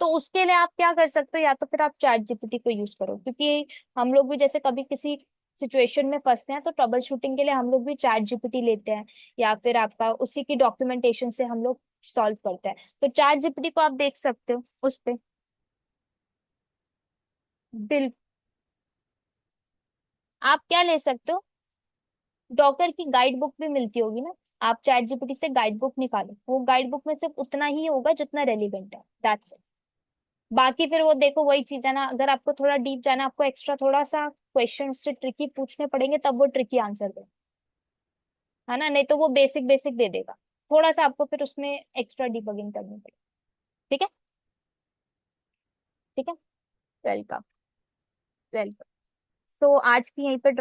तो उसके लिए आप क्या कर सकते हो, या तो फिर आप चैट जीपीटी को यूज करो, क्योंकि हम लोग भी जैसे कभी किसी सिचुएशन में फंसते हैं तो ट्रबल शूटिंग के लिए हम लोग भी चैट जीपीटी लेते हैं, या फिर आपका उसी की डॉक्यूमेंटेशन से हम लोग सॉल्व करते हैं। तो चैट जीपीटी को आप देख सकते हो उस पे। बिल आप क्या ले सकते हो, डॉकर की गाइड बुक भी मिलती होगी ना। आप चैट जीपीटी से गाइड बुक निकालो, वो गाइड बुक में सिर्फ उतना ही होगा जितना रेलिवेंट है, दैट्स इट। बाकी फिर वो देखो, वही चीज है ना, अगर आपको थोड़ा डीप जाना, आपको एक्स्ट्रा थोड़ा सा क्वेश्चन से ट्रिकी पूछने पड़ेंगे, तब वो ट्रिकी आंसर दे, है ना। नहीं तो वो बेसिक बेसिक दे देगा। थोड़ा सा आपको फिर उसमें एक्स्ट्रा डिबगिंग करनी पड़ेगी। ठीक है। ठीक है। वेलकम। वेलकम। तो आज की यहीं पे